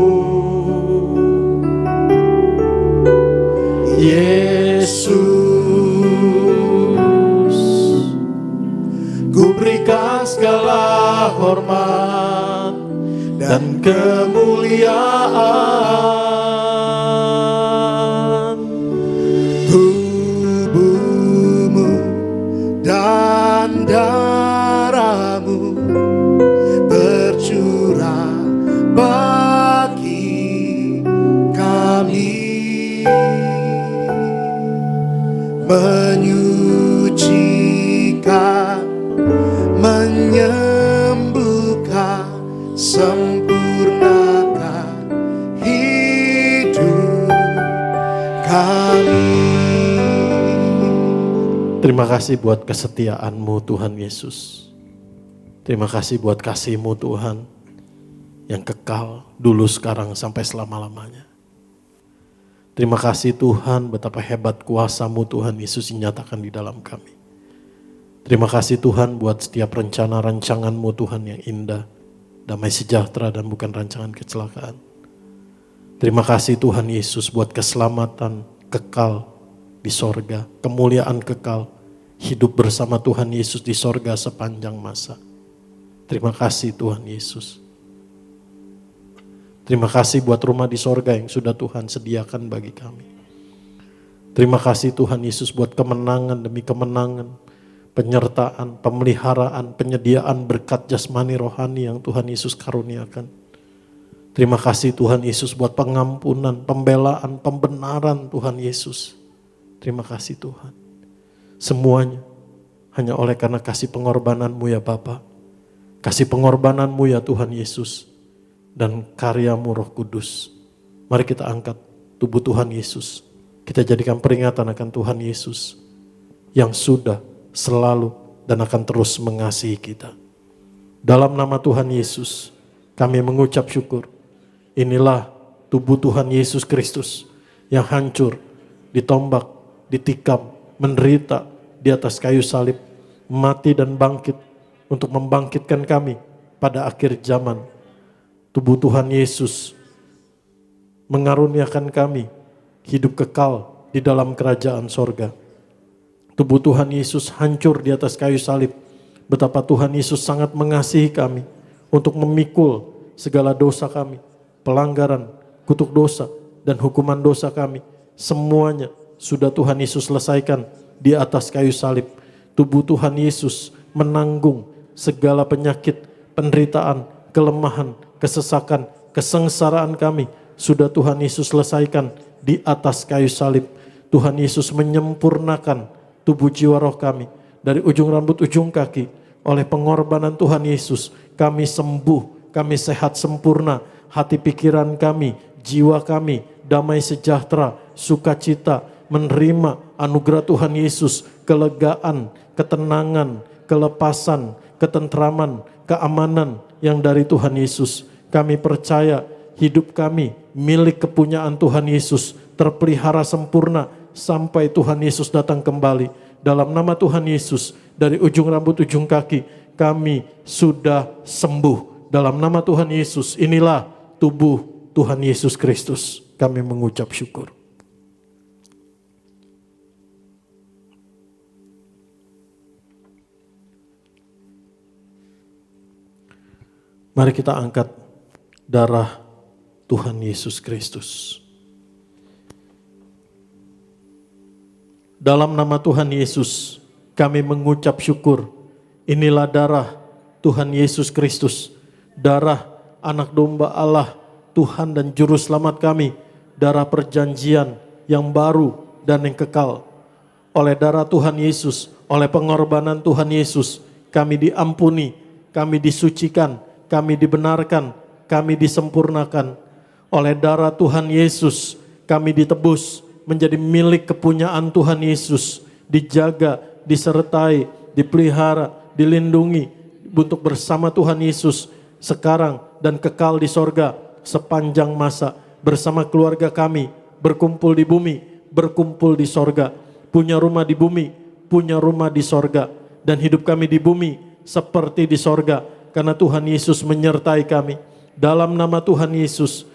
Yesus, ku berikan segala hormat dan kemuliaan. Tubuh-Mu dan darah-Mu tercurah bagi kami, menyucikan, menyembuhkan, sempurnakan hidup kami. Terima kasih buat kesetiaan-Mu Tuhan Yesus. Terima kasih buat kasih-Mu Tuhan yang kekal dulu, sekarang, sampai selama-lamanya. Terima kasih Tuhan, betapa hebat kuasa-Mu Tuhan Yesus dinyatakan di dalam kami. Terima kasih Tuhan buat setiap rencana rancangan-Mu Tuhan yang indah, damai sejahtera dan bukan rancangan kecelakaan. Terima kasih Tuhan Yesus buat keselamatan kekal di sorga, kemuliaan kekal, hidup bersama Tuhan Yesus di sorga sepanjang masa. Terima kasih Tuhan Yesus. Terima kasih buat rumah di sorga yang sudah Tuhan sediakan bagi kami. Terima kasih Tuhan Yesus buat kemenangan demi kemenangan, penyertaan, pemeliharaan, penyediaan berkat jasmani rohani yang Tuhan Yesus karuniakan. Terima kasih Tuhan Yesus buat pengampunan, pembelaan, pembenaran Tuhan Yesus. Terima kasih Tuhan. Semuanya hanya oleh karena kasih pengorbanan-Mu ya Bapa. Kasih pengorbanan-Mu ya Tuhan Yesus. Dan karya-Mu Roh Kudus. Mari kita angkat tubuh Tuhan Yesus. Kita jadikan peringatan akan Tuhan Yesus yang sudah, selalu, dan akan terus mengasihi kita. Dalam nama Tuhan Yesus, kami mengucap syukur. Inilah tubuh Tuhan Yesus Kristus yang hancur, ditombak, ditikam, menderita di atas kayu salib, mati dan bangkit untuk membangkitkan kami pada akhir zaman. Tubuh Tuhan Yesus mengaruniakan kami hidup kekal di dalam kerajaan sorga. Tubuh Tuhan Yesus hancur di atas kayu salib. Betapa Tuhan Yesus sangat mengasihi kami untuk memikul segala dosa kami, pelanggaran, kutuk dosa, dan hukuman dosa kami. Semuanya sudah Tuhan Yesus selesaikan di atas kayu salib. Tubuh Tuhan Yesus menanggung segala penyakit, penderitaan, kelemahan, kesesakan, kesengsaraan kami sudah Tuhan Yesus selesaikan di atas kayu salib. Tuhan Yesus menyempurnakan tubuh jiwa roh kami dari ujung rambut ujung kaki. Oleh pengorbanan Tuhan Yesus kami sembuh, kami sehat sempurna. Hati pikiran kami, jiwa kami damai sejahtera, sukacita, menerima anugerah Tuhan Yesus, kelegaan, ketenangan, kelepasan, ketentraman, keamanan yang dari Tuhan Yesus. Kami percaya hidup kami milik kepunyaan Tuhan Yesus, terpelihara sempurna sampai Tuhan Yesus datang kembali. Dalam nama Tuhan Yesus, dari ujung rambut ujung kaki, kami sudah sembuh. Dalam nama Tuhan Yesus, inilah tubuh Tuhan Yesus Kristus. Kami mengucap syukur. Mari kita angkat darah Tuhan Yesus Kristus. Dalam nama Tuhan Yesus, kami mengucap syukur. Inilah darah Tuhan Yesus Kristus, darah anak domba Allah, Tuhan dan Juru Selamat kami, darah perjanjian yang baru dan yang kekal. Oleh darah Tuhan Yesus, oleh pengorbanan Tuhan Yesus, kami diampuni, kami disucikan, kami dibenarkan, kami disempurnakan. Oleh darah Tuhan Yesus, kami ditebus menjadi milik kepunyaan Tuhan Yesus. Dijaga, disertai, dipelihara, dilindungi untuk bersama Tuhan Yesus sekarang dan kekal di sorga sepanjang masa. Bersama keluarga kami, berkumpul di bumi, berkumpul di sorga. punya rumah di bumi, punya rumah di sorga. Dan hidup kami di bumi seperti di sorga, karena Tuhan Yesus menyertai kami. Dalam nama Tuhan Yesus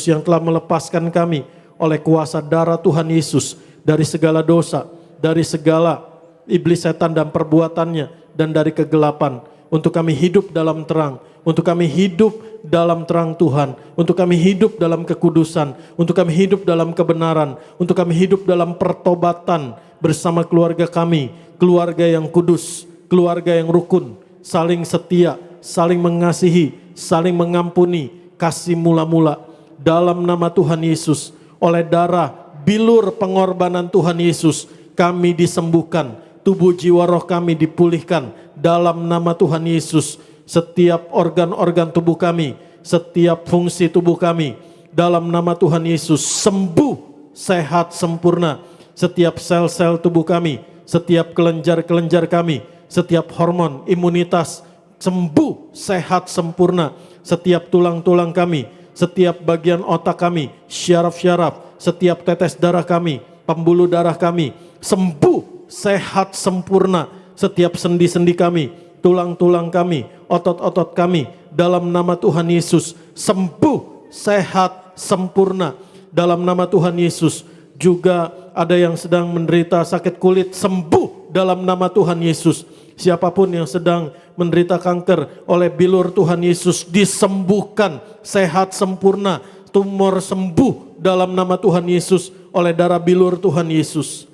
yang telah melepaskan kami oleh kuasa darah Tuhan Yesus dari segala dosa, dari segala iblis setan dan perbuatannya, dan dari kegelapan, untuk kami hidup dalam terang, untuk kami hidup dalam terang Tuhan, untuk kami hidup dalam kekudusan, untuk kami hidup dalam kebenaran, untuk kami hidup dalam pertobatan bersama keluarga kami, keluarga yang kudus, keluarga yang rukun, saling setia, saling mengasihi, saling mengampuni, kasih mula-mula. Dalam nama Tuhan Yesus, oleh darah bilur pengorbanan Tuhan Yesus, kami disembuhkan, tubuh jiwa roh kami dipulihkan. Dalam nama Tuhan Yesus, setiap organ-organ tubuh kami, setiap fungsi tubuh kami, dalam nama Tuhan Yesus sembuh, sehat, sempurna. Setiap sel-sel tubuh kami, setiap kelenjar-kelenjar kami, setiap hormon, imunitas sembuh, sehat, sempurna. Setiap tulang-tulang kami, setiap bagian otak kami, syaraf-syaraf, setiap tetes darah kami, pembuluh darah kami sembuh, sehat, sempurna. Setiap sendi-sendi kami, tulang-tulang kami, otot-otot kami, dalam nama Tuhan Yesus sembuh, sehat, sempurna. Dalam nama Tuhan Yesus. Juga ada yang sedang menderita sakit kulit, sembuh dalam nama Tuhan Yesus. Siapapun yang sedang menderita kanker, oleh bilur Tuhan Yesus disembuhkan, sehat, sempurna. Tumor sembuh dalam nama Tuhan Yesus, oleh darah bilur Tuhan Yesus.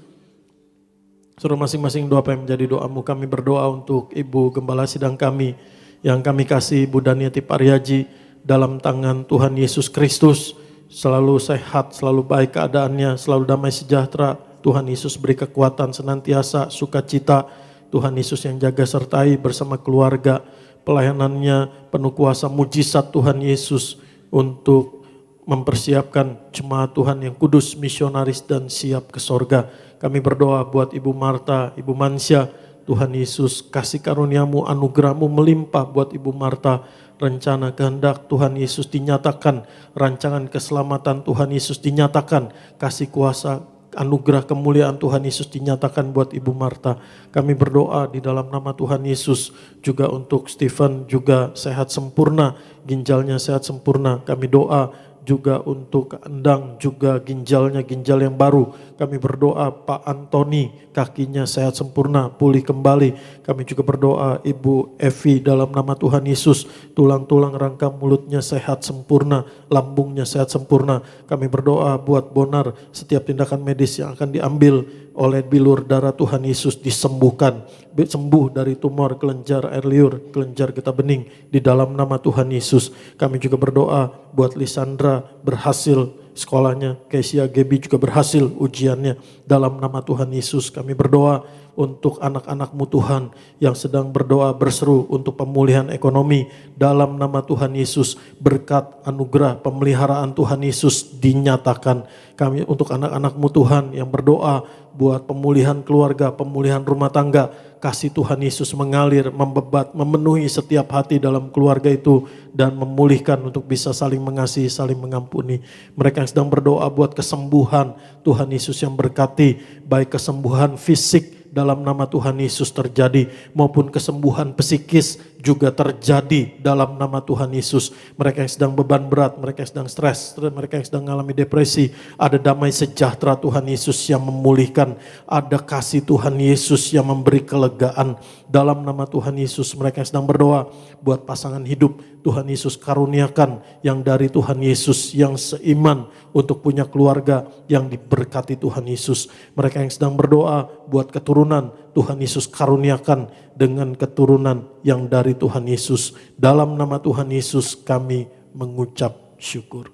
Suruh masing-masing doa apa yang menjadi doamu. Kami berdoa untuk Ibu Gembala Sidang kami yang kami kasih, Ibu Daniati Pariaji, dalam tangan Tuhan Yesus Kristus. Selalu sehat, selalu baik keadaannya, selalu damai sejahtera. Tuhan Yesus beri kekuatan senantiasa, sukacita. Tuhan Yesus yang jaga sertai bersama keluarga. Pelayanannya penuh kuasa mujizat Tuhan Yesus untuk mempersiapkan jemaat Tuhan yang kudus, misionaris dan siap ke sorga. Kami berdoa buat Ibu Marta, Ibu Mansya. Tuhan Yesus kasih karuniamu, anugerahmu melimpah buat Ibu Marta. Rencana kehendak Tuhan Yesus dinyatakan, rancangan keselamatan Tuhan Yesus dinyatakan, kasih kuasa, anugerah kemuliaan Tuhan Yesus dinyatakan buat Ibu Marta. Kami berdoa di dalam nama Tuhan Yesus juga untuk Stephen, juga sehat sempurna, ginjalnya sehat sempurna. Kami doa juga untuk Endang, juga ginjalnya ginjal yang baru. Kami berdoa Pak Antoni, kakinya sehat sempurna, pulih kembali. Kami juga berdoa Ibu Evi dalam nama Tuhan Yesus, tulang-tulang rangka mulutnya sehat sempurna, lambungnya sehat sempurna. Kami berdoa buat Bonar, setiap tindakan medis yang akan diambil oleh bilur darah Tuhan Yesus disembuhkan, sembuh dari tumor kelenjar air liur, kelenjar getah bening di dalam nama Tuhan Yesus. Kami juga berdoa buat Lisandra berhasil sekolahnya, Kesia Gebi juga berhasil ujiannya dalam nama Tuhan Yesus. Kami berdoa untuk anak-anak-Mu Tuhan yang sedang berdoa berseru untuk pemulihan ekonomi dalam nama Tuhan Yesus. Berkat anugerah pemeliharaan Tuhan Yesus dinyatakan. Kami untuk anak-anak-Mu Tuhan yang berdoa buat pemulihan keluarga, pemulihan rumah tangga, kasih Tuhan Yesus mengalir, membebat, memenuhi setiap hati dalam keluarga itu dan memulihkan untuk bisa saling mengasihi, saling mengampuni. Mereka yang sedang berdoa buat kesembuhan, Tuhan Yesus yang berkati, baik kesembuhan fisik dalam nama Tuhan Yesus terjadi, maupun kesembuhan psikis juga terjadi dalam nama Tuhan Yesus. Mereka yang sedang beban berat, mereka yang sedang stres, mereka yang sedang mengalami depresi, ada damai sejahtera Tuhan Yesus yang memulihkan, ada kasih Tuhan Yesus yang memberi kelegaan dalam nama Tuhan Yesus. Mereka yang sedang berdoa buat pasangan hidup, Tuhan Yesus karuniakan yang dari Tuhan Yesus, yang seiman untuk punya keluarga yang diberkati Tuhan Yesus. Mereka yang sedang berdoa buat keturunan, Tuhan Yesus karuniakan dengan keturunan yang dari Tuhan Yesus. Dalam nama Tuhan Yesus kami mengucap syukur.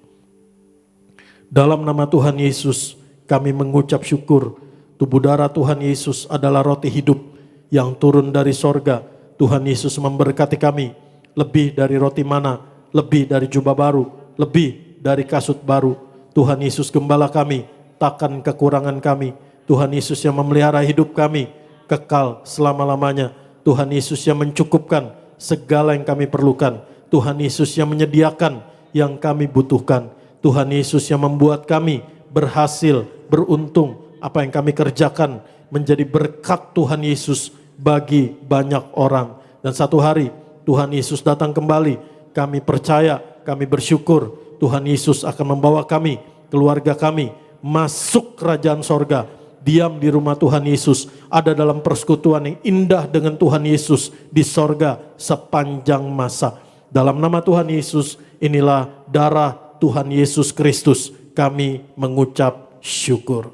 Dalam nama Tuhan Yesus kami mengucap syukur. Tubuh darah Tuhan Yesus adalah roti hidup yang turun dari sorga. Tuhan Yesus memberkati kami. Lebih dari roti mana, lebih dari jubah baru, lebih dari kasut baru. Tuhan Yesus gembala kami, takkan kekurangan kami. Tuhan Yesus yang memelihara hidup kami, kekal selama-lamanya. Tuhan Yesus yang mencukupkan segala yang kami perlukan. Tuhan Yesus yang menyediakan yang kami butuhkan. Tuhan Yesus yang membuat kami berhasil, beruntung, apa yang kami kerjakan menjadi berkat Tuhan Yesus bagi banyak orang. Dan satu hari Tuhan Yesus datang kembali. Kami percaya, kami bersyukur Tuhan Yesus akan membawa kami, keluarga kami masuk kerajaan sorga. Diam di rumah Tuhan Yesus, ada dalam persekutuan yang indah dengan Tuhan Yesus di sorga sepanjang masa. Dalam nama Tuhan Yesus, inilah darah Tuhan Yesus Kristus, kami mengucap syukur.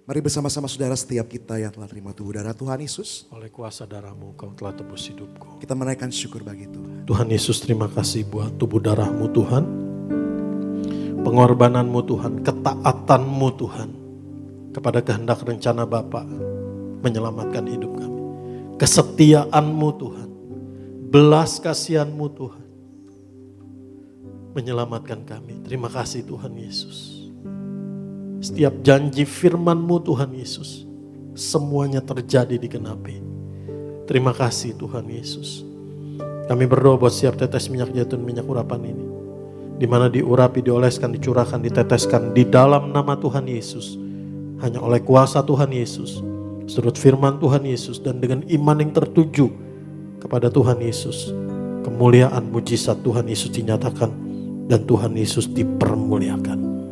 Mari bersama-sama saudara, setiap kita yang telah terima tubuh darah Tuhan Yesus, Oleh kuasa darah-Mu kau telah tebus hidupku. kita menaikkan syukur bagi Tuhan. Tuhan Yesus, terima kasih buat tubuh darah-Mu Tuhan. Pengorbanan-Mu Tuhan, ketaatan-Mu Tuhan kepada kehendak rencana Bapa menyelamatkan hidup kami. Kesetiaan-Mu Tuhan, belas kasihan-Mu Tuhan menyelamatkan kami. Terima kasih Tuhan Yesus. Setiap janji firman-Mu Tuhan Yesus, semuanya terjadi digenapi. Terima kasih Tuhan Yesus. Kami berdoa buat setiap tetes minyak zaitun, minyak urapan ini, di mana diurapi, dioleskan, dicurahkan, diteteskan di dalam nama Tuhan Yesus. Hanya oleh kuasa Tuhan Yesus, surut firman Tuhan Yesus, dan dengan iman yang tertuju kepada Tuhan Yesus, kemuliaan mujizat Tuhan Yesus dinyatakan dan Tuhan Yesus dipermuliakan.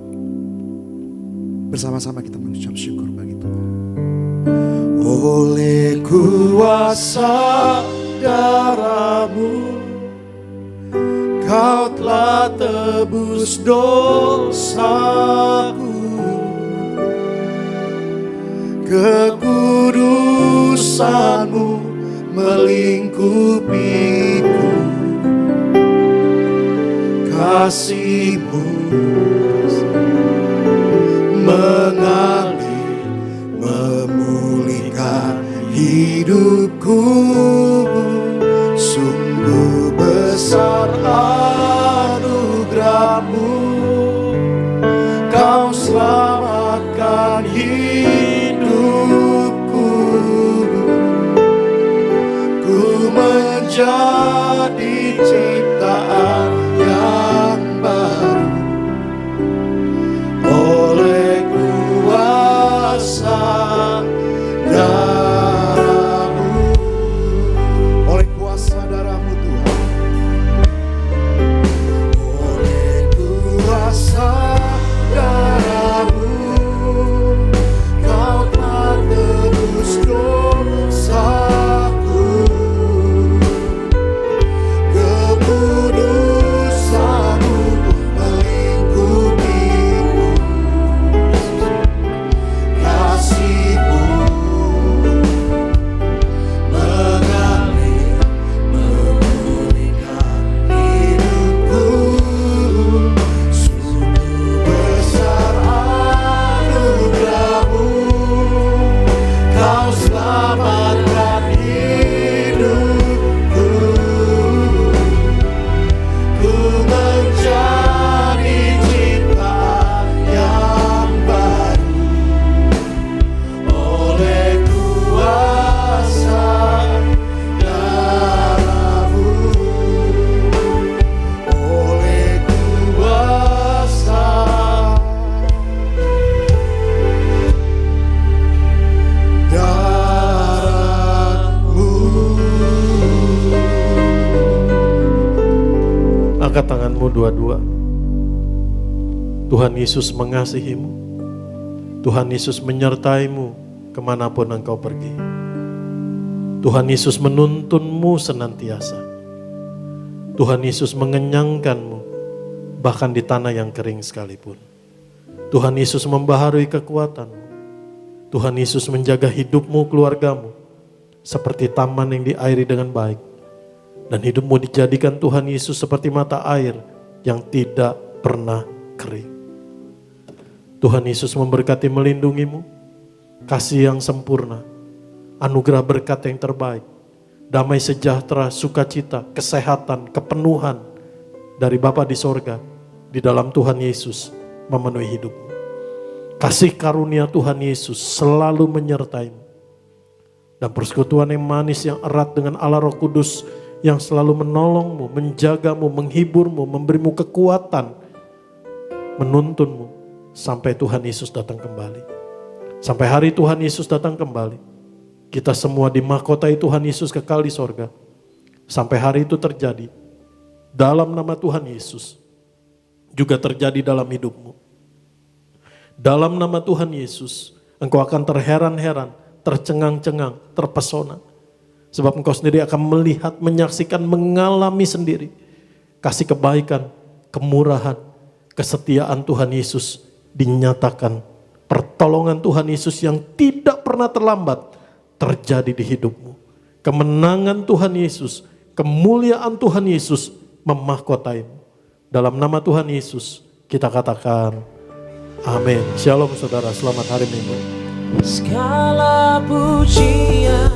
Bersama-sama kita mengucap syukur bagi Tuhan. Oleh kuasa darah-Mu, Kau telah tebus dosaku. Kekudusan-Mu melingkupiku. Kasih-Mu mengalir, memulihkan hidupku. Sungguh besar anugerah-Mu, Kau selamatkan hidupku. Ku menjadi ciptaan yang baru oleh kuasa darah-Mu, oleh kuasa darah-Mu Tuhan, oleh kuasa darah-Mu, Kau telah tebus dosaku. Kekudusan-Mu melingkupiku. Kasih-Mu mengalir, memulihkan hidupku. Sungguh besar anugerah-Mu, Kau selamatkan hidupku. Ku menjadi ciptaan yang baru oleh kuasa darah-Mu, oleh kuasa darah-Mu. Angkat tanganmu dua-dua. Tuhan Yesus mengasihimu. Tuhan Yesus menyertaimu kemanapun engkau pergi. Tuhan Yesus menuntunmu senantiasa. Tuhan Yesus mengenyangkanmu bahkan di tanah yang kering sekalipun. Tuhan Yesus membaharui kekuatanmu. Tuhan Yesus menjaga hidupmu, keluargamu seperti taman yang diairi dengan baik. Dan hidupmu dijadikan Tuhan Yesus seperti mata air yang tidak pernah kering. Tuhan Yesus memberkati, melindungimu, kasih yang sempurna, anugerah berkat yang terbaik, damai sejahtera, sukacita, kesehatan, kepenuhan dari Bapa di sorga, di dalam Tuhan Yesus memenuhi hidupmu. Kasih karunia Tuhan Yesus selalu menyertaimu. Dan persekutuan yang manis yang erat dengan Allah Roh Kudus yang selalu menolongmu, menjagamu, menghiburmu, memberimu kekuatan, menuntunmu sampai Tuhan Yesus datang kembali. Sampai hari Tuhan Yesus datang kembali, kita semua dimahkotai Tuhan Yesus kekal di sorga. Sampai hari itu terjadi, dalam nama Tuhan Yesus, juga terjadi dalam hidupmu. Dalam nama Tuhan Yesus, engkau akan terheran-heran, tercengang-cengang, terpesona. Sebab engkau sendiri akan melihat, menyaksikan, mengalami sendiri kasih kebaikan, kemurahan, kesetiaan Tuhan Yesus dinyatakan. Pertolongan Tuhan Yesus yang tidak pernah terlambat terjadi di hidupmu. Kemenangan Tuhan Yesus, kemuliaan Tuhan Yesus memahkotaimu. Dalam nama Tuhan Yesus kita katakan amin. Shalom saudara, selamat hari Minggu. Segala pujian